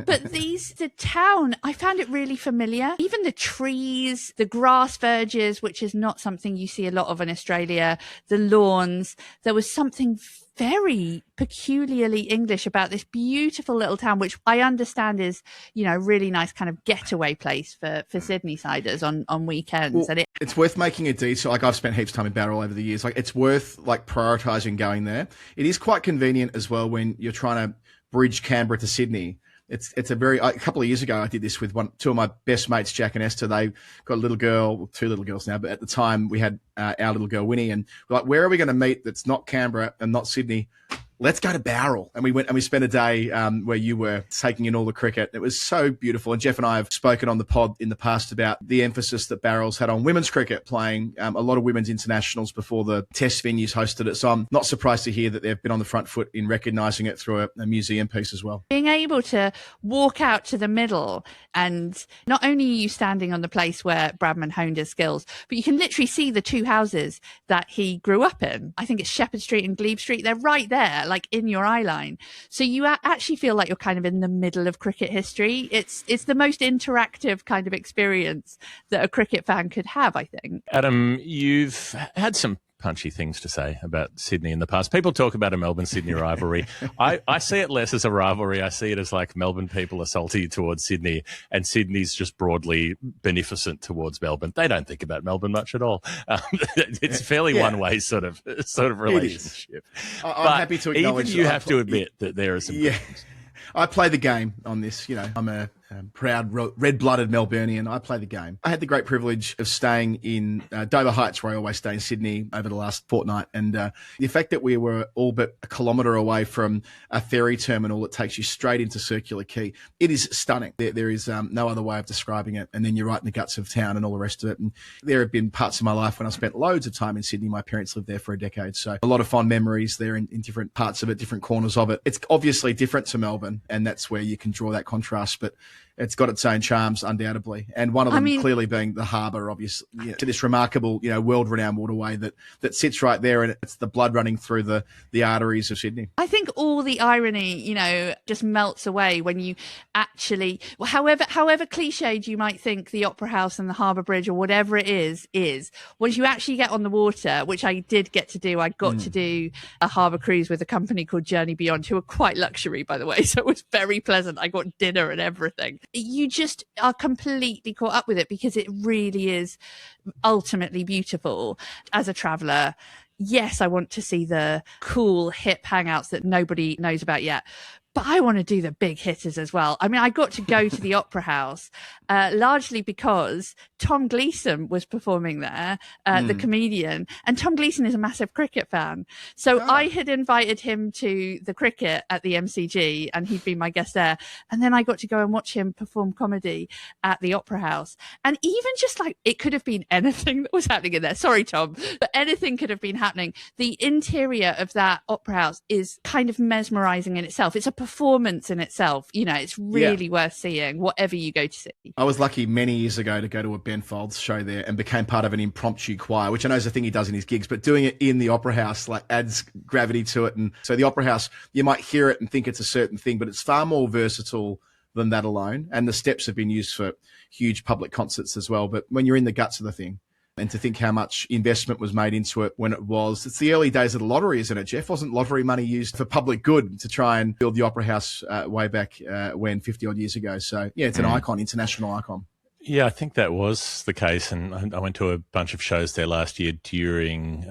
But the town, I found it really familiar. Even the trees, the grass verges, which is not something you see a lot of in Australia, the lawns, there was something very peculiarly English about this beautiful little town, which I understand is, a really nice kind of getaway place for Sydney-siders on weekends. Well, it's worth making a detour. Like, I've spent heaps of time in Bowral over the years. Like, it's worth prioritising going there. It is quite convenient as well when you're trying to bridge Canberra to Sydney. It's a couple of years ago, I did this with two of my best mates, Jack and Esther. They got a little girl, 2 little girls now, but at the time we had our little girl, Winnie, and we're like, where are we going to meet that's not Canberra and not Sydney? Let's go to Bowral. And we went and we spent a day where you were taking in all the cricket. It was so beautiful. And Jeff and I have spoken on the pod in the past about the emphasis that Bowral's had on women's cricket, playing a lot of women's internationals before the test venues hosted it. So I'm not surprised to hear that they've been on the front foot in recognising it through a museum piece as well. Being able to walk out to the middle, and not only are you standing on the place where Bradman honed his skills, but you can literally see the 2 houses that he grew up in. I think it's Shepherd Street and Glebe Street. They're right there, like in your eye line. So you actually feel like you're kind of in the middle of cricket history. It's the most interactive kind of experience that a cricket fan could have, I think. Adam, you've had some punchy things to say about Sydney in the past. People talk about a Melbourne-Sydney rivalry. I see it less as a rivalry. I see it as like Melbourne people are salty towards Sydney, and Sydney's just broadly beneficent towards Melbourne. They don't think about Melbourne much at all. It's fairly one-way sort of relationship. I'm happy to acknowledge even you have to admit that there are some problems. I play the game on this. I'm a proud red-blooded Melburnian. I play the game. I had the great privilege of staying in Dover Heights, where I always stay in Sydney, over the last fortnight. And the fact that we were all but a kilometre away from a ferry terminal that takes you straight into Circular Quay, it is stunning. There is no other way of describing it. And then you're right in the guts of town and all the rest of it. And there have been parts of my life when I spent loads of time in Sydney. My parents lived there for a decade. So a lot of fond memories there in different parts of it, different corners of it. It's obviously different to Melbourne, and that's where you can draw that contrast. But it's got its own charms, undoubtedly. And one of them clearly being the harbour, obviously, to this remarkable, world-renowned waterway that sits right there, and it's the blood running through the arteries of Sydney. I think all the irony, just melts away when you actually, however cliched you might think the Opera House and the Harbour Bridge or whatever it is, once you actually get on the water, which I did get to do. I got to do a harbour cruise with a company called Journey Beyond, who are quite luxury, by the way. So it was very pleasant. I got dinner and everything. You just are completely caught up with it, because it really is ultimately beautiful. As a traveller, yes, I want to see the cool, hip hangouts that nobody knows about yet. but I want to do the big hitters as well. I mean, I got to go to the Opera House largely because Tom Gleeson was performing there, the comedian, and Tom Gleeson is a massive cricket fan. So I had invited him to the cricket at the MCG, and he'd be my guest there. And then I got to go and watch him perform comedy at the Opera House. And even just like, it could have been anything that was happening in there. Sorry, Tom, but anything could have been happening. The interior of that Opera House is kind of mesmerizing in itself. It's a performance in itself. You know, it's really worth seeing, whatever you go to see. I was lucky many years ago to go to a Ben Folds show there and became part of an impromptu choir, which I know is a thing he does in his gigs, but doing it in the Opera House like adds gravity to it. And so the Opera House, you might hear it and think it's a certain thing, but it's far more versatile than that alone. And the steps have been used for huge public concerts as well. But when you're in the guts of the thing, and to think how much investment was made into it when it's the early days of the lottery, isn't it, Jeff? Wasn't lottery money used for public good to try and build the Opera House way back when 50 odd years ago? So yeah, it's an icon, international icon. Yeah, I think that was the case. And I went to a bunch of shows there last year during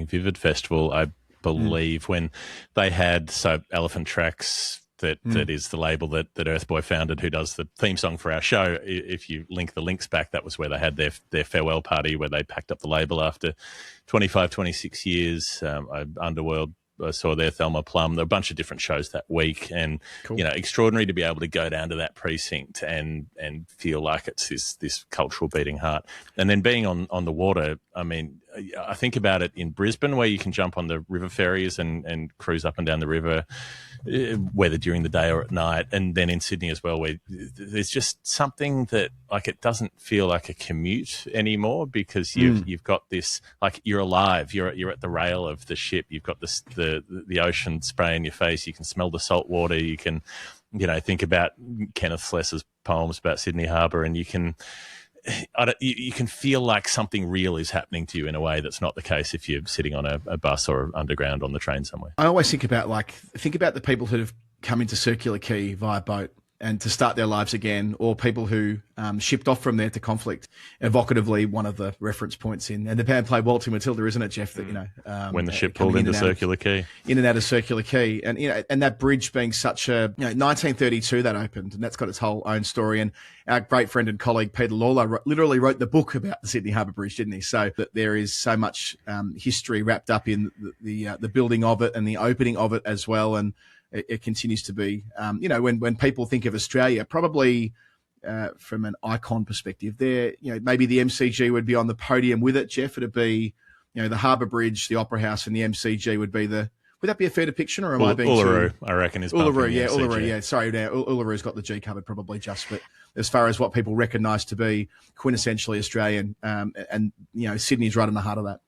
Vivid Festival, I believe, when they had, Elephant Tracks, that is the label that Earthboy founded, who does the theme song for our show. If you link the links back, that was where they had their farewell party, where they packed up the label after 25, 26 years. Underworld, I saw there, Thelma Plum. There were a bunch of different shows that week, and extraordinary to be able to go down to that precinct and feel like it's this cultural beating heart. And then being on the water, I mean, I think about it in Brisbane, where you can jump on the river ferries and cruise up and down the river, whether during the day or at night, and then in Sydney as well, where there's just something that, like, it doesn't feel like a commute anymore, because you've got this, like, you're alive, you're at the rail of the ship, you've got this the ocean spray in your face, you can smell the salt water, you can think about Kenneth Slessor's poems about Sydney Harbour, and you can feel like something real is happening to you in a way that's not the case if you're sitting on a bus or underground on the train somewhere. I always think about the people who have come into Circular Quay via boat and to start their lives again, or people who shipped off from there to conflict. Evocatively, one of the reference points and the band play Waltzing Matilda, isn't it, Jeff? That when the ship pulled into Circular Quay, in and out of Circular Quay, and and that bridge being such a 1932 that opened, and that's got its whole own story. And our great friend and colleague Peter Lawler literally wrote the book about the Sydney Harbour Bridge, didn't he? So that there is so much history wrapped up in the building of it and the opening of it as well, and it continues to be, when people think of Australia, probably from an icon perspective, there, maybe the MCG would be on the podium with it, Jeff. It'd be, the Harbour Bridge, the Opera House, and the MCG would be would that be a fair depiction, or am I being Uluru, I reckon, is Uluru, Uluru, yeah. Sorry, now Uluru's got the G covered probably just, but as far as what people recognise to be quintessentially Australian, and Sydney's right in the heart of that.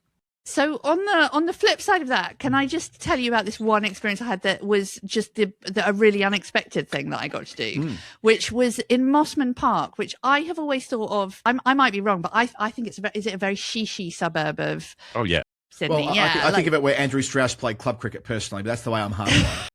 So on the flip side of that, can I just tell you about this one experience I had that was just a really unexpected thing that I got to do, which was in Mossman Park, which I have always thought of. I might be wrong, but I think is it a very shishy suburb of Sydney? Well, yeah, I think of it where Andrew Strauss played club cricket personally, but that's the way I'm hardwired.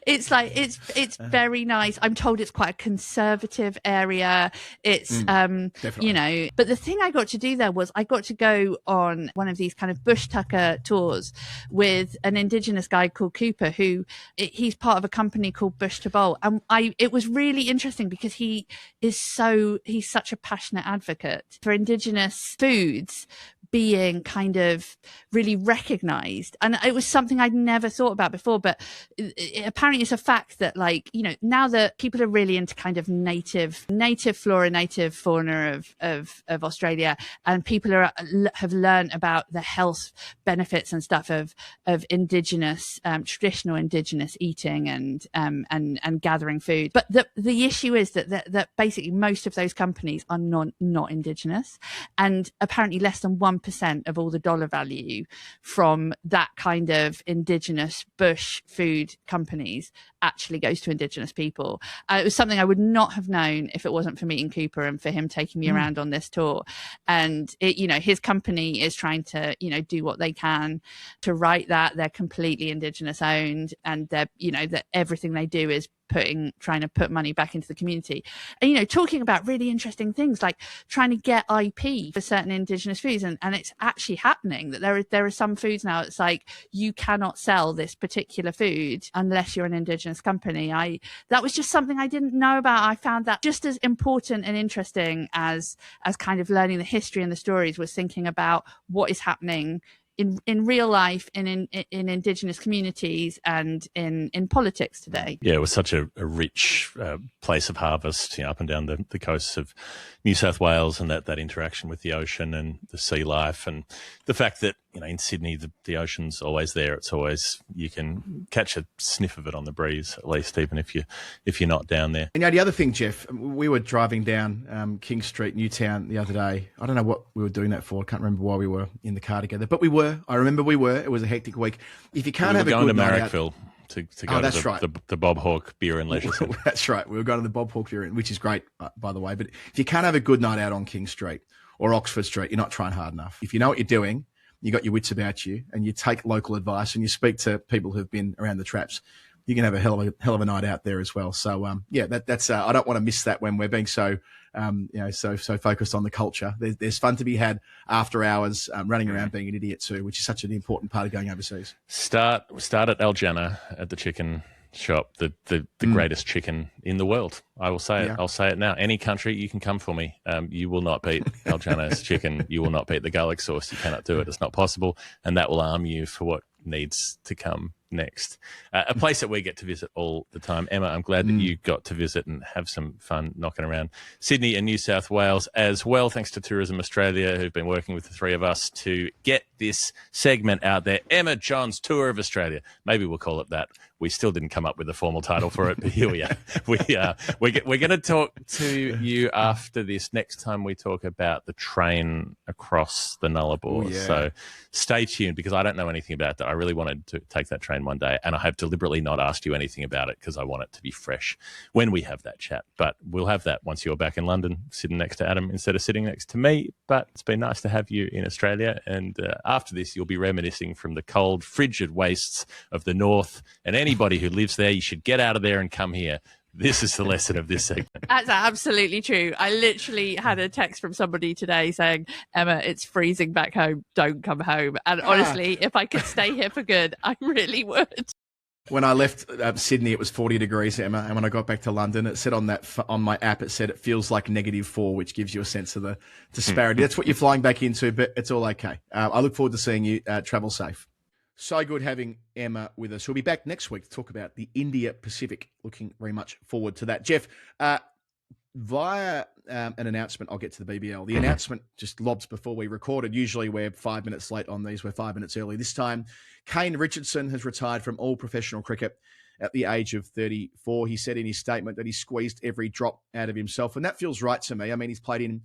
It's like it's very nice. I'm told it's quite a conservative area. It's but the thing I got to do there was I got to go on one of these kind of bush tucker tours with an Indigenous guy called Cooper, who he's part of a company called Bush to Bowl, and it was really interesting because he's such a passionate advocate for Indigenous foods being kind of really recognized, and it was something I'd never thought about before, but apparently it's a fact that, like, now that people are really into kind of native flora, native fauna of Australia, and people have learned about the health benefits and stuff of indigenous traditional indigenous eating and gathering food. But the issue is that basically most of those companies are not indigenous, and apparently less than 1% of all the dollar value from that kind of indigenous bush food companies actually goes to indigenous people. It was something I would not have known if it wasn't for meeting Cooper and for him taking me around on this tour. And his company is trying to do what they can to right that. They're completely indigenous owned, and they're that everything they do is trying to put money back into the community. And, talking about really interesting things like trying to get IP for certain indigenous foods. And it's actually happening that there are some foods now, it's like you cannot sell this particular food unless you're an indigenous company. That was just something I didn't know about. I found that just as important and interesting as kind of learning the history and the stories, was thinking about what is happening in real life and in indigenous communities and in politics today. Yeah, it was such a rich place of harvest, up and down the coasts of New South Wales, and that interaction with the ocean and the sea life, and the fact that in Sydney the ocean's always there. It's always, you can catch a sniff of it on the breeze, at least, even if you're not down there. And the other thing, Jeff, we were driving down King Street, Newtown, the other day. I don't know what we were doing that for. I can't remember why we were in the car together, but we were. I remember we were. It was a hectic week. If you can't have a good night out, to go to the Bob Hawke Beer and Leisure Centre. That's right. We were going to the Bob Hawke Beer, which is great, by the way. But if you can't have a good night out on King Street or Oxford Street, you're not trying hard enough. If you know what you're doing, you got your wits about you, and you take local advice and you speak to people who've been around the traps, you can have a hell of a night out there as well. So that's I don't want to miss that when we're being so so focused on the culture. There's fun to be had after hours, running around being an idiot too, which is such an important part of going overseas. Start at Al Jannah at the chicken shop, the greatest chicken in the world. I will say it. I'll say it now. Any country, you can come for me. You will not beat Al Jannah's chicken. You will not beat the garlic sauce. You cannot do it. It's not possible. And that will arm you for what needs to come next. A place that we get to visit all the time. Emma, I'm glad that you got to visit and have some fun knocking around Sydney and New South Wales as well, thanks to Tourism Australia, who've been working with the three of us to get this segment out there. Emma John's Tour of Australia. Maybe we'll call it that. We still didn't come up with a formal title for it, but here we are. We're going to talk to you after this next time we talk about the train across the Nullarbor. Ooh, yeah. So stay tuned, because I don't know anything about that. I really wanted to take that train one day, and I have deliberately not asked you anything about it because I want it to be fresh when we have that chat. But we'll have that once you're back in London, sitting next to Adam instead of sitting next to me. But it's been nice to have you in Australia, and after this you'll be reminiscing from the cold, frigid wastes of the north, and anybody who lives there, you should get out of there and come here. This is the lesson of this segment. That's absolutely true. I literally had a text from somebody today saying, Emma, it's freezing back home. Don't come home. And honestly, if I could stay here for good, I really would. When I left Sydney, it was 40 degrees, Emma. And when I got back to London, it said on my app, it said it feels like -4, which gives you a sense of the disparity. That's what you're flying back into, but it's all okay. I look forward to seeing you. Travel safe. So good having Emma with us. We'll be back next week to talk about the India Pacific. Looking very much forward to that. Jeff, via an announcement, I'll get to the BBL. The announcement just lobbed before we recorded. Usually we're 5 minutes late on these. We're 5 minutes early. This time, Kane Richardson has retired from all professional cricket at the age of 34. He said in his statement that he squeezed every drop out of himself, and that feels right to me. I mean, he's played in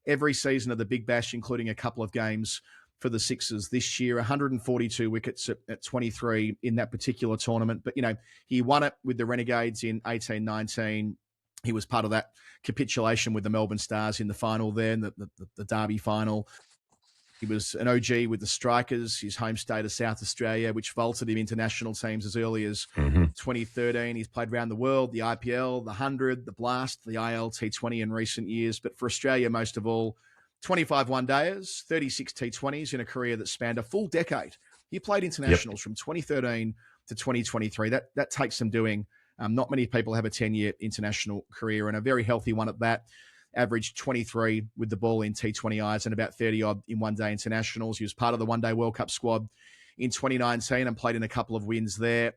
every season of the Big Bash, including a couple of games for the Sixers this year, 142 wickets at 23 in that particular tournament. But, he won it with the Renegades in 18-19. He was part of that capitulation with the Melbourne Stars in the final there, in the Derby final. He was an OG with the Strikers, his home state of South Australia, which vaulted him into national teams as early as 2013. He's played around the world, the IPL, the 100, the Blast, the IL T20 in recent years. But for Australia, most of all, 25 one-dayers, 36 T20s in a career that spanned a full decade. He played internationals from 2013 to 2023. That takes some doing. Not many people have a 10-year international career, and a very healthy one at that. Averaged 23 with the ball in T20Is and about 30-odd in one-day internationals. He was part of the One-Day World Cup squad in 2019 and played in a couple of wins there.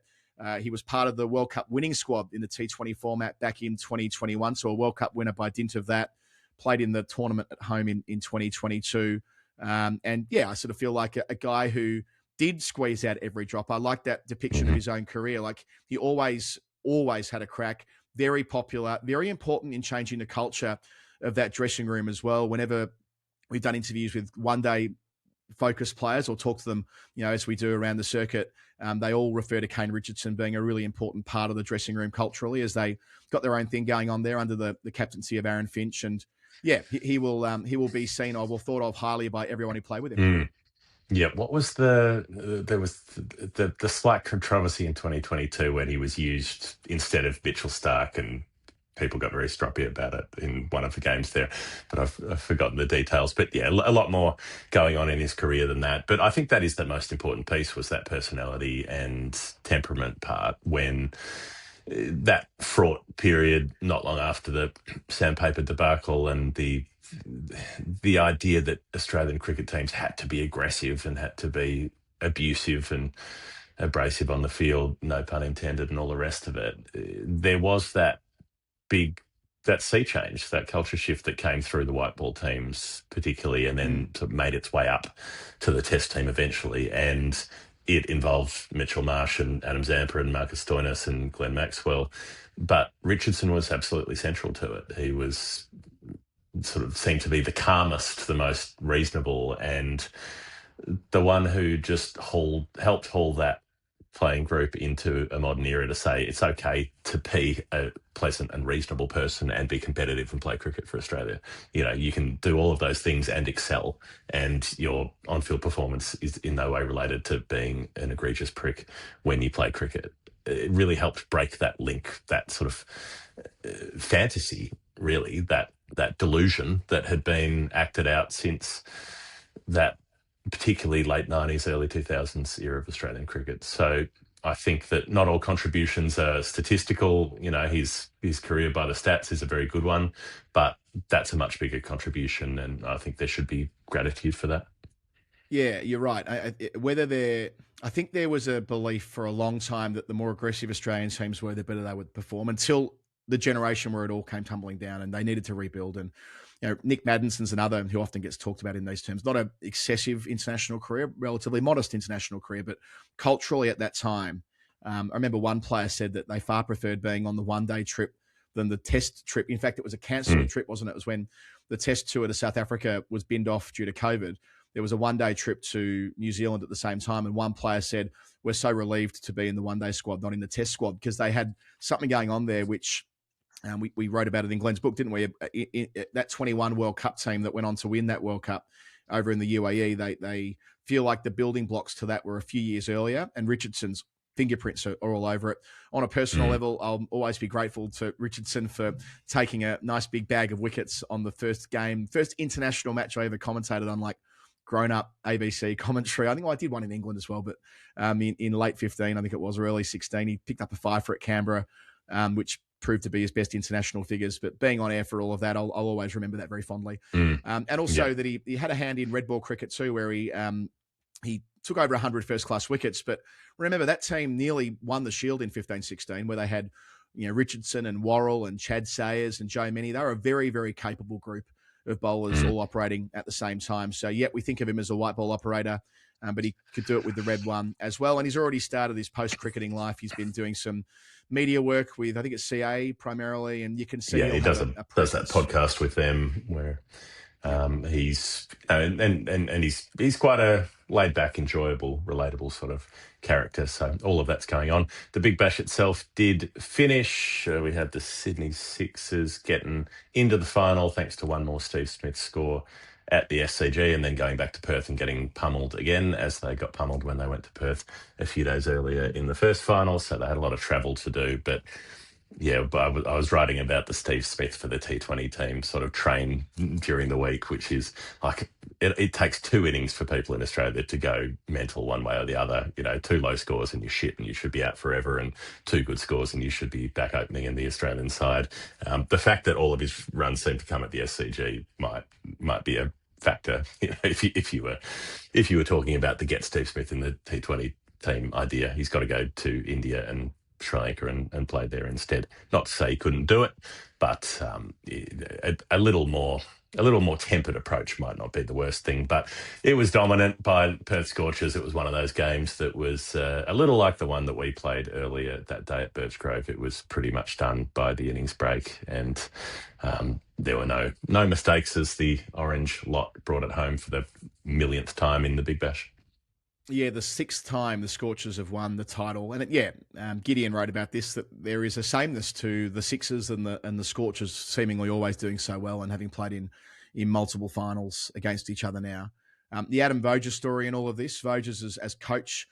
He was part of the World Cup winning squad in the T20 format back in 2021, so a World Cup winner by dint of that. Played in the tournament at home in 2022. And I sort of feel like a guy who did squeeze out every drop. I like that depiction of his own career. Like, he always had a crack. Very popular, very important in changing the culture of that dressing room as well. Whenever we've done interviews with one-day focused players or talk to them, as we do around the circuit, they all refer to Kane Richardson being a really important part of the dressing room culturally, as they got their own thing going on there under the captaincy of Aaron Finch. And he will be seen of or thought of highly by everyone who played with him. Yeah, what was there was the slight controversy in 2022 when he was used instead of Mitchell Stark, and people got very stroppy about it in one of the games there, but I've forgotten the details. But yeah, a lot more going on in his career than that. But I think that is the most important piece, was that personality and temperament part when that fraught period not long after the sandpaper debacle and the idea that Australian cricket teams had to be aggressive and had to be abusive and abrasive on the field, no pun intended, and all the rest of it. There was that sea change, that culture shift that came through the white ball teams particularly, and then made its way up to the test team eventually. And it involved Mitchell Marsh and Adam Zampa and Marcus Stoinis and Glenn Maxwell. But Richardson was absolutely central to it. He was sort of seemed to be the calmest, the most reasonable, and the one who just helped haul that playing group into a modern era to say it's okay to be a pleasant and reasonable person and be competitive and play cricket for Australia. You know, you can do all of those things and excel, and your on-field performance is in no way related to being an egregious prick when you play cricket. It really helped break that link, that sort of fantasy, really, that delusion that had been acted out since that particularly late 90s, early 2000s era of Australian cricket. So I think that not all contributions are statistical. You know, his career by the stats is a very good one, but that's a much bigger contribution, and I think there should be gratitude for that. Yeah, you're right. I think there was a belief for a long time that the more aggressive Australian teams were, the better they would perform, until the generation where it all came tumbling down and they needed to rebuild. And Nick Maddenson's another who often gets talked about in these terms. Not an excessive international career, relatively modest international career, but culturally at that time, I remember one player said that they far preferred being on the one-day trip than the test trip. In fact, it was a cancelled trip, wasn't it? It was when the test tour to South Africa was binned off due to COVID. There was a one-day trip to New Zealand at the same time, and one player said, "We're so relieved to be in the one-day squad, not in the test squad," because they had something going on there, which we wrote about it in Glenn's book, didn't we? That 21 World Cup team that went on to win that World Cup over in the UAE, they feel like the building blocks to that were a few years earlier, and Richardson's fingerprints are all over it. On a personal level, I'll always be grateful to Richardson for taking a nice big bag of wickets on the first international match I ever commentated on, like grown-up ABC commentary. I think I did one in England as well, but in late 15, I think it was, or early 16, he picked up a fifer at Canberra, which proved to be his best international figures. But being on air for all of that, I'll always remember that very fondly. And also that he had a hand in red ball cricket too, where he took over 100 first-class wickets. But remember, that team nearly won the Shield in 15-16, where they had Richardson and Worrell and Chad Sayers and Joe Many. They were a very, very capable group of bowlers all operating at the same time. So, we think of him as a white ball operator, but he could do it with the red one as well. And he's already started his post-cricketing life. He's been doing some media work with, I think it's CA primarily, and you can see he does that podcast with them where he's and he's quite a laid back, enjoyable, relatable sort of character. So all of that's going on. The Big Bash itself did finish. We had the Sydney Sixers getting into the final thanks to one more Steve Smith score at the SCG, and then going back to Perth and getting pummeled again, as they got pummeled when they went to Perth a few days earlier in the first final. So they had a lot of travel to do. But I was writing about the Steve Smith for the T20 team sort of train during the week, which is like it takes 2 innings for people in Australia to go mental one way or the other. 2 low scores and you're shit and you should be out forever, and 2 good scores and you should be back opening in the Australian side. The fact that all of his runs seem to come at the SCG might be a factor. If you were talking about the get Steve Smith in the T20 team idea, he's got to go to India and Sri Lanka and play there instead. Not to say he couldn't do it, but a little more tempered approach might not be the worst thing. But it was dominant by Perth Scorchers. It was one of those games that was a little like the one that we played earlier that day at Birchgrove. It was pretty much done by the innings break, and there were no mistakes as the orange lot brought it home for the millionth time in the Big Bash. Yeah, the 6th time the Scorchers have won the title. And Gideon wrote about this, that there is a sameness to the Sixers and the Scorchers seemingly always doing so well and having played in multiple finals against each other now. The Adam Voges story in all of this, Voges as coach,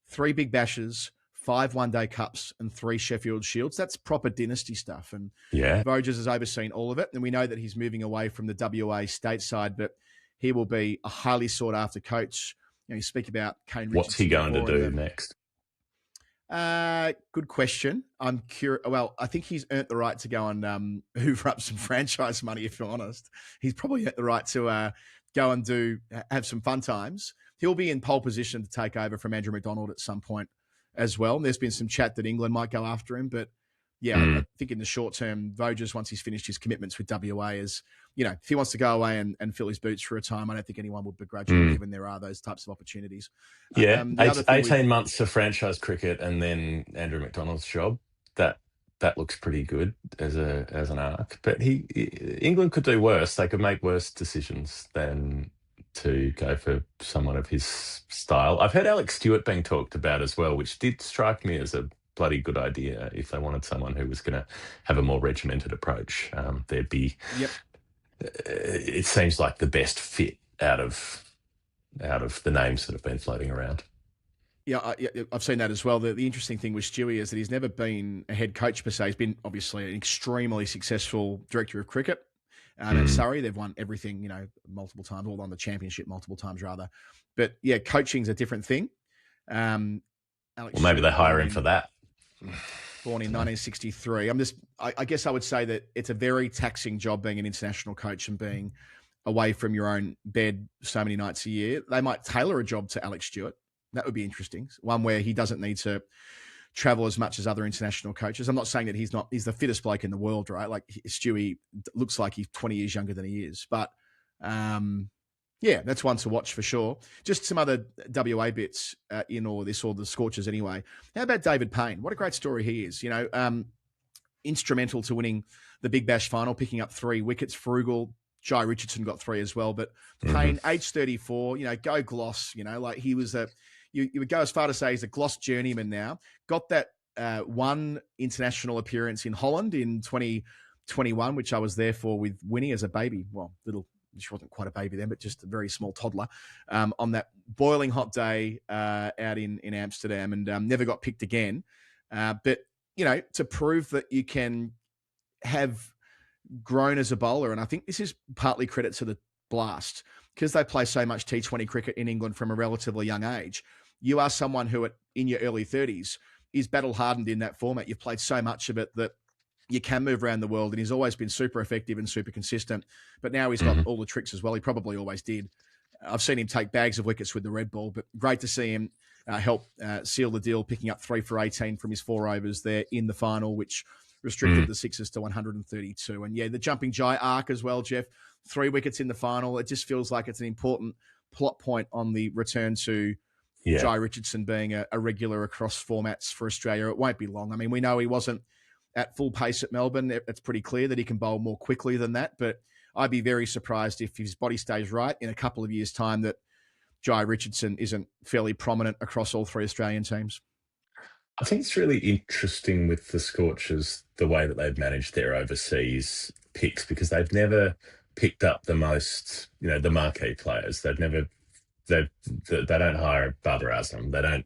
3 Big Bashes, 5 one-day cups and 3 Sheffield Shields. That's proper dynasty stuff. And Yeah. Voges has overseen all of it. And we know that he's moving away from the WA stateside, but he will be a highly sought-after coach. You speak about Kane Richardson. What's he going to do next? Good question. I'm curious. Well, I think he's earned the right to go and hoover up some franchise money, if you're honest. He's probably earned the right to go and have some fun times. He'll be in pole position to take over from Andrew McDonald at some point as well. And there's been some chat that England might go after him, but I think in the short term, Voges, once he's finished his commitments with WA, is, if he wants to go away and fill his boots for a time, I don't think anyone would begrudge him, given there are those types of opportunities. Yeah, 18 months of franchise cricket and then Andrew McDonald's job. That looks pretty good as an arc. But England could do worse. They could make worse decisions than to go for someone of his style. I've heard Alex Stewart being talked about as well, which did strike me as a bloody good idea if they wanted someone who was going to have a more regimented approach. There'd be, it seems like the best fit out of the names that have been floating around. Yeah, I've seen that as well. The interesting thing with Stewie is that he's never been a head coach per se. He's been obviously an extremely successful director of cricket. At Surrey, they've won everything, multiple times, all on the championship multiple times rather. But yeah, coaching's a different thing. Alex maybe they hire him for that. Born in 1963. I guess I would say that it's a very taxing job being an international coach and being away from your own bed so many nights a year. They might tailor a job to Alex Stewart. That would be interesting. One where he doesn't need to travel as much as other international coaches. I'm not saying that he's the fittest bloke in the world, right? Like Stewie looks like he's 20 years younger than he is. But that's one to watch for sure. Just some other WA bits in all this, or the Scorchers anyway. How about David Payne? What a great story he is. Instrumental to winning the Big Bash final, picking up 3 wickets. Frugal. Jai Richardson got 3 as well. But Payne, age 34, go Gloss, like he was you would go as far to say he's a Gloss journeyman now. Got that one international appearance in Holland in 2021, which I was there for with Winnie as a baby. Well, she wasn't quite a baby then, but just a very small toddler, on that boiling hot day out in Amsterdam, and never got picked again. But, to prove that you can have grown as a bowler, and I think this is partly credit to the Blast, because they play so much T20 cricket in England from a relatively young age. You are someone who, in your early 30s, is battle-hardened in that format. You've played so much of it that you can move around the world, and he's always been super effective and super consistent. But now he's got all the tricks as well. He probably always did. I've seen him take bags of wickets with the red ball, but great to see him help seal the deal, picking up 3 for 18 from his 4 overs there in the final, which restricted the Sixers to 132. And the jumping Jai arc as well, Jeff. 3 wickets in the final. It just feels like it's an important plot point on the return to Jai Richardson being a regular across formats for Australia. It won't be long. I mean, we know he wasn't at full pace at Melbourne. It's pretty clear that he can bowl more quickly than that. But I'd be very surprised if his body stays right in a couple of years' time that Jai Richardson isn't fairly prominent across all 3 Australian teams. I think it's really interesting with the Scorchers, the way that they've managed their overseas picks, because they've never picked up the most, the marquee players. They don't hire Barbara Azam. They don't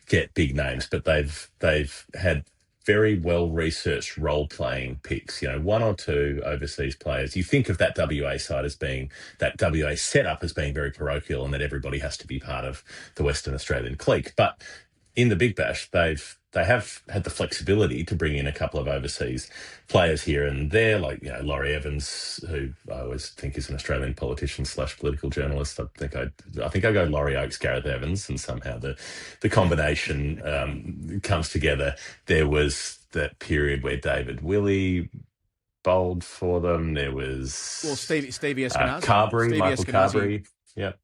get big names, but they've had very well-researched role-playing picks, 1 or 2 overseas players. You think of that WA side as being, that WA setup as being very parochial and that everybody has to be part of the Western Australian clique. But in the Big Bash, they have had the flexibility to bring in a couple of overseas players here and there, like Laurie Evans, who I always think is an Australian politician / political journalist. I think I go Laurie Oakes, Gareth Evans, and somehow the combination comes together. There was that period where David Willey bowled for them. There was Stevie Eskenazi, Michael Carberry. Yep.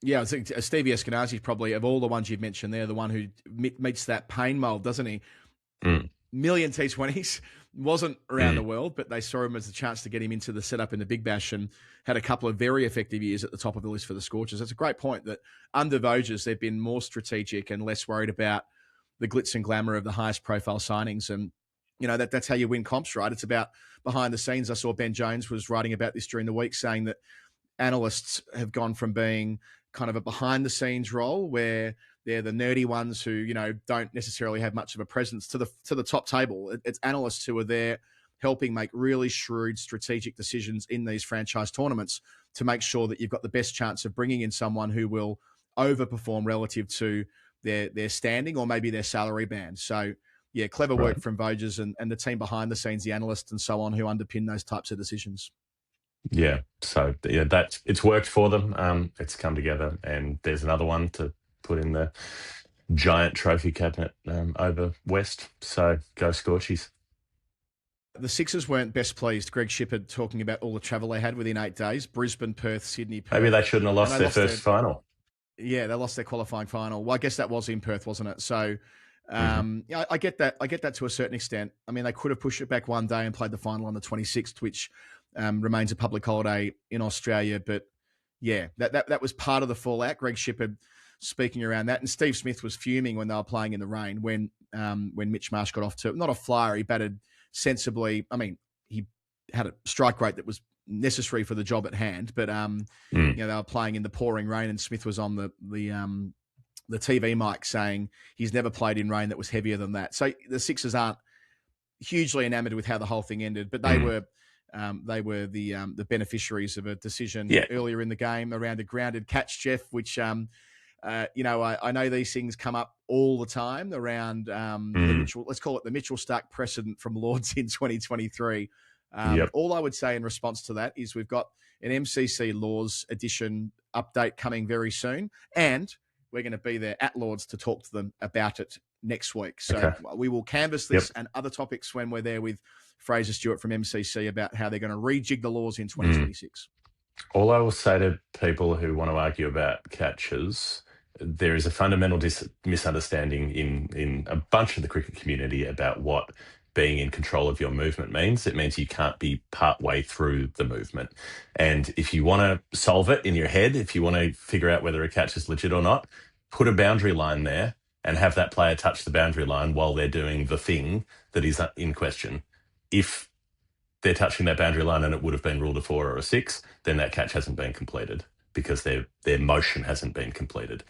Yeah, I think Stevie Eskenazi probably, of all the ones you've mentioned there, the one who meets that Payne mould, doesn't he? Million T20s, wasn't around the world, but they saw him as a chance to get him into the setup in the Big Bash and had a couple of very effective years at the top of the list for the Scorchers. That's a great point that under Voges, they've been more strategic and less worried about the glitz and glamour of the highest profile signings. And, that's how you win comps, right? It's about behind the scenes. I saw Ben Jones was writing about this during the week, saying that analysts have gone from being kind of a behind the scenes role where they're the nerdy ones who, don't necessarily have much of a presence to the top table. It's analysts who are there helping make really shrewd strategic decisions in these franchise tournaments to make sure that you've got the best chance of bringing in someone who will overperform relative to their standing or maybe their salary band. So, yeah, clever work from Voges and the team behind the scenes, the analysts and so on, who underpin those types of decisions. Yeah, so it's worked for them. It's come together, and there's another one to put in the giant trophy cabinet over West. So go Scorchies. The Sixers weren't best pleased. Greg Shippard talking about all the travel they had within 8 days: Brisbane, Perth, Sydney, Perth. Maybe they shouldn't have lost their first final. Yeah, they lost their qualifying final. Well, I guess that was in Perth, wasn't it? So, yeah, I get that. I get that to a certain extent. I mean, they could have pushed it back one day and played the final on the 26th, which remains a public holiday in Australia. But yeah, that was part of the fallout. Greg Shippard speaking around that, and Steve Smith was fuming when they were playing in the rain when Mitch Marsh got off to not a flyer. He batted sensibly. I mean, he had a strike rate that was necessary for the job at hand, but they were playing in the pouring rain, and Smith was on the TV mic saying he's never played in rain that was heavier than that. So the Sixers aren't hugely enamored with how the whole thing ended, but they were the beneficiaries of a decision earlier in the game around a grounded catch, Jeff, which I know these things come up all the time around let's call it the Mitchell Starc precedent from Lords in 2023. All I would say in response to that is we've got an MCC Laws edition update coming very soon, and we're going to be there at Lords to talk to them about it next week. So we will canvass this and other topics when we're there with Fraser Stewart from MCC about how they're going to rejig the laws in 2026. All I will say to people who want to argue about catches, there is a fundamental misunderstanding in a bunch of the cricket community about what being in control of your movement means. It means you can't be part way through the movement. And if you want to solve it in your head, if you want to figure out whether a catch is legit or not, put a boundary line there and have that player touch the boundary line while they're doing the thing that is in question. If they're touching that boundary line and it would have been ruled a 4 or a 6, then that catch hasn't been completed because their motion hasn't been completed.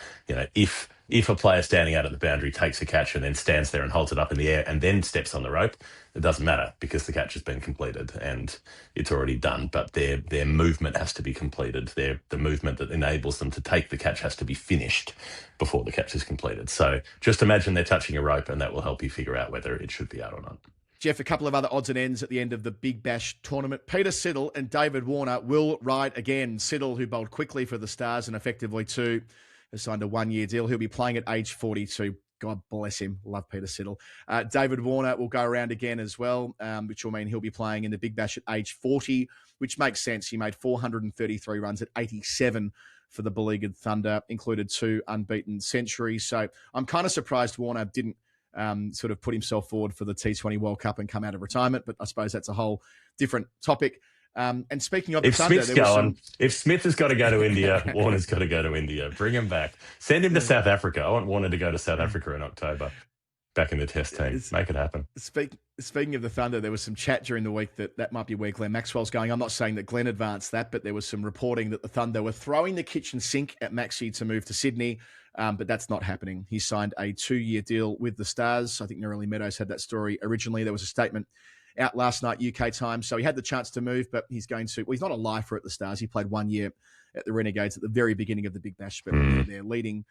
If a player standing out at the boundary takes a catch and then stands there and holds it up in the air and then steps on the rope, it doesn't matter because the catch has been completed and it's already done. But their movement has to be completed. The movement that enables them to take the catch has to be finished before the catch is completed. So just imagine they're touching a rope, and that will help you figure out whether it should be out or not. Jeff, a couple of other odds and ends at the end of the Big Bash tournament. Peter Siddle and David Warner will ride again. Siddle, who bowled quickly for the Stars and effectively too, has signed a 1-year deal. He'll be playing at age 42. God bless him. Love Peter Siddle. David Warner will go around again as well, which will mean he'll be playing in the Big Bash at age 40, which makes sense. He made 433 runs at 87 for the beleaguered Thunder, included 2 unbeaten centuries. So I'm kind of surprised Warner didn't sort of put himself forward for the T20 World Cup and come out of retirement, but I suppose that's a whole different topic. And speaking of the Thunder, if Smith has got to go to India, Warner's got to go to India. Bring him back. Send him to South Africa. I want Warner to go to South Africa in October. Back in the Test team. Make it happen. Speaking of the Thunder, there was some chat during the week that might be where Glenn Maxwell's going. I'm not saying that Glenn advanced that, but there was some reporting that the Thunder were throwing the kitchen sink at Maxey to move to Sydney. But that's not happening. He signed a 2-year deal with the Stars. I think Neroli Meadows had that story originally. There was a statement out last night, UK time. So he had the chance to move, but he's not a lifer at the Stars. He played 1 year at the Renegades at the very beginning of the Big Bash, but their leading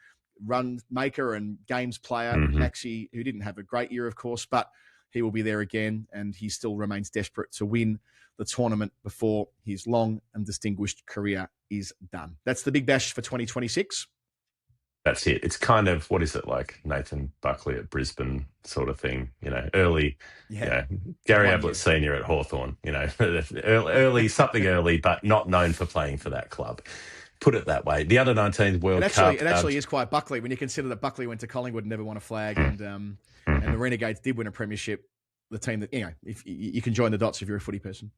run maker and games player, Maxey, who didn't have a great year, of course, but he will be there again, and he still remains desperate to win the tournament before his long and distinguished career is done. That's the Big Bash for 2026. That's it. It's kind of, what is it, like Nathan Buckley at Brisbane sort of thing, early, Gary Ablett Senior at Hawthorn, early, something early, but not known for playing for that club. Put it that way. The Under-19 World Cup. It actually is quite Buckley when you consider that Buckley went to Collingwood and never won a flag, and the Renegades did win a premiership. The team that, if you can join the dots if you're a footy person.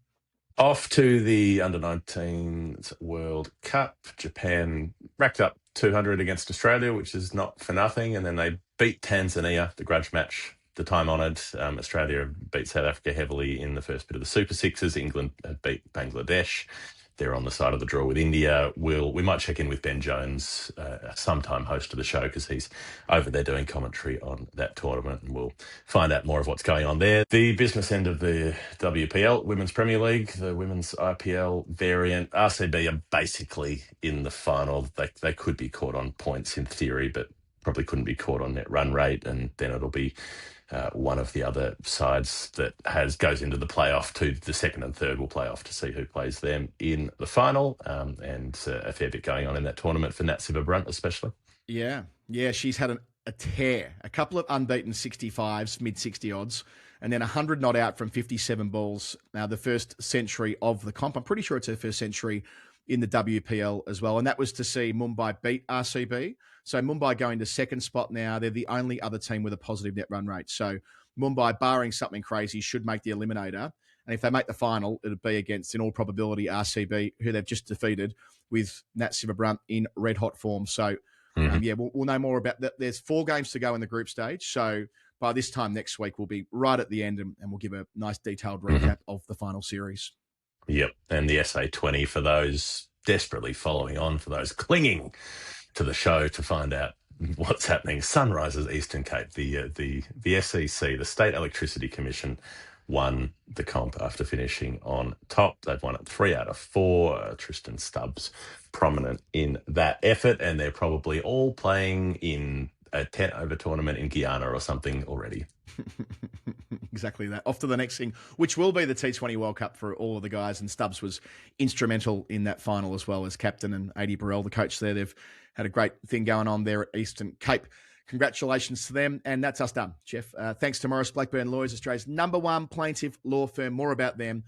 Off to the Under-19 World Cup. Japan racked up 200 against Australia, which is not for nothing. And then they beat Tanzania, the grudge match, the time-honoured. Australia beat South Africa heavily in the first bit of the Super Sixes. England had beat Bangladesh. they're on the side of the draw with India. We might check in with Ben Jones, sometime host of the show, because he's over there doing commentary on that tournament, and we'll find out more of what's going on there. The business end of the WPL, Women's Premier League, the Women's IPL variant, RCB are basically in the final. They could be caught on points in theory, but probably couldn't be caught on net run rate, and then it'll be one of the other sides that goes into the playoff. The second and third will play off to see who plays them in the final, and a fair bit going on in that tournament for Nat Sciver-Brunt especially. Yeah, she's had a tear, a couple of unbeaten 65s, mid-60 odds, and then 100 not out from 57 balls. Now, the first century of the comp. I'm pretty sure it's her first century in the WPL as well, and that was to see Mumbai beat RCB. So Mumbai going to second spot now. They're the only other team with a positive net run rate. So Mumbai, barring something crazy, should make the eliminator. And if they make the final, it'll be against, in all probability, RCB, who they've just defeated, with Nat Sciver-Brunt in red-hot form. So, we'll know more about that. There's 4 games to go in the group stage. So by this time next week, we'll be right at the end, and we'll give a nice detailed recap of the final series. Yep, and the SA20 for those desperately following on, for those clinging to the show to find out what's happening. Sunrisers Eastern Cape, the SEC, the State Electricity Commission, won the comp after finishing on top. They've won it 3 out of 4. Tristan Stubbs prominent in that effort, and they're probably all playing in a 10-over tournament in Guyana or something already. Exactly that. Off to the next thing, which will be the T20 World Cup for all of the guys. And Stubbs was instrumental in that final as well as captain, and Adi Burrell, the coach there. They've had a great thing going on there at Eastern Cape. Congratulations to them. And that's us done, Jeff. Thanks to Maurice Blackburn Lawyers, Australia's #1 plaintiff law firm. More about them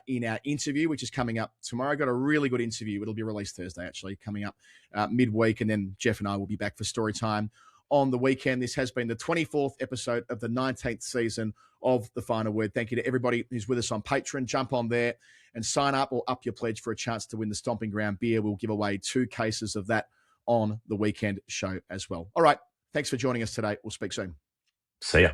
in our interview, which is coming up tomorrow. Got a really good interview. It'll be released Thursday, actually, coming up midweek. And then Jeff and I will be back for story time on the weekend. This has been the 24th episode of the 19th season of The Final Word. Thank you to everybody who's with us on Patreon. Jump on there and sign up or up your pledge for a chance to win the Stomping Ground beer. We'll give away 2 cases of that on the weekend show as well. All right. Thanks for joining us today. We'll speak soon. See ya.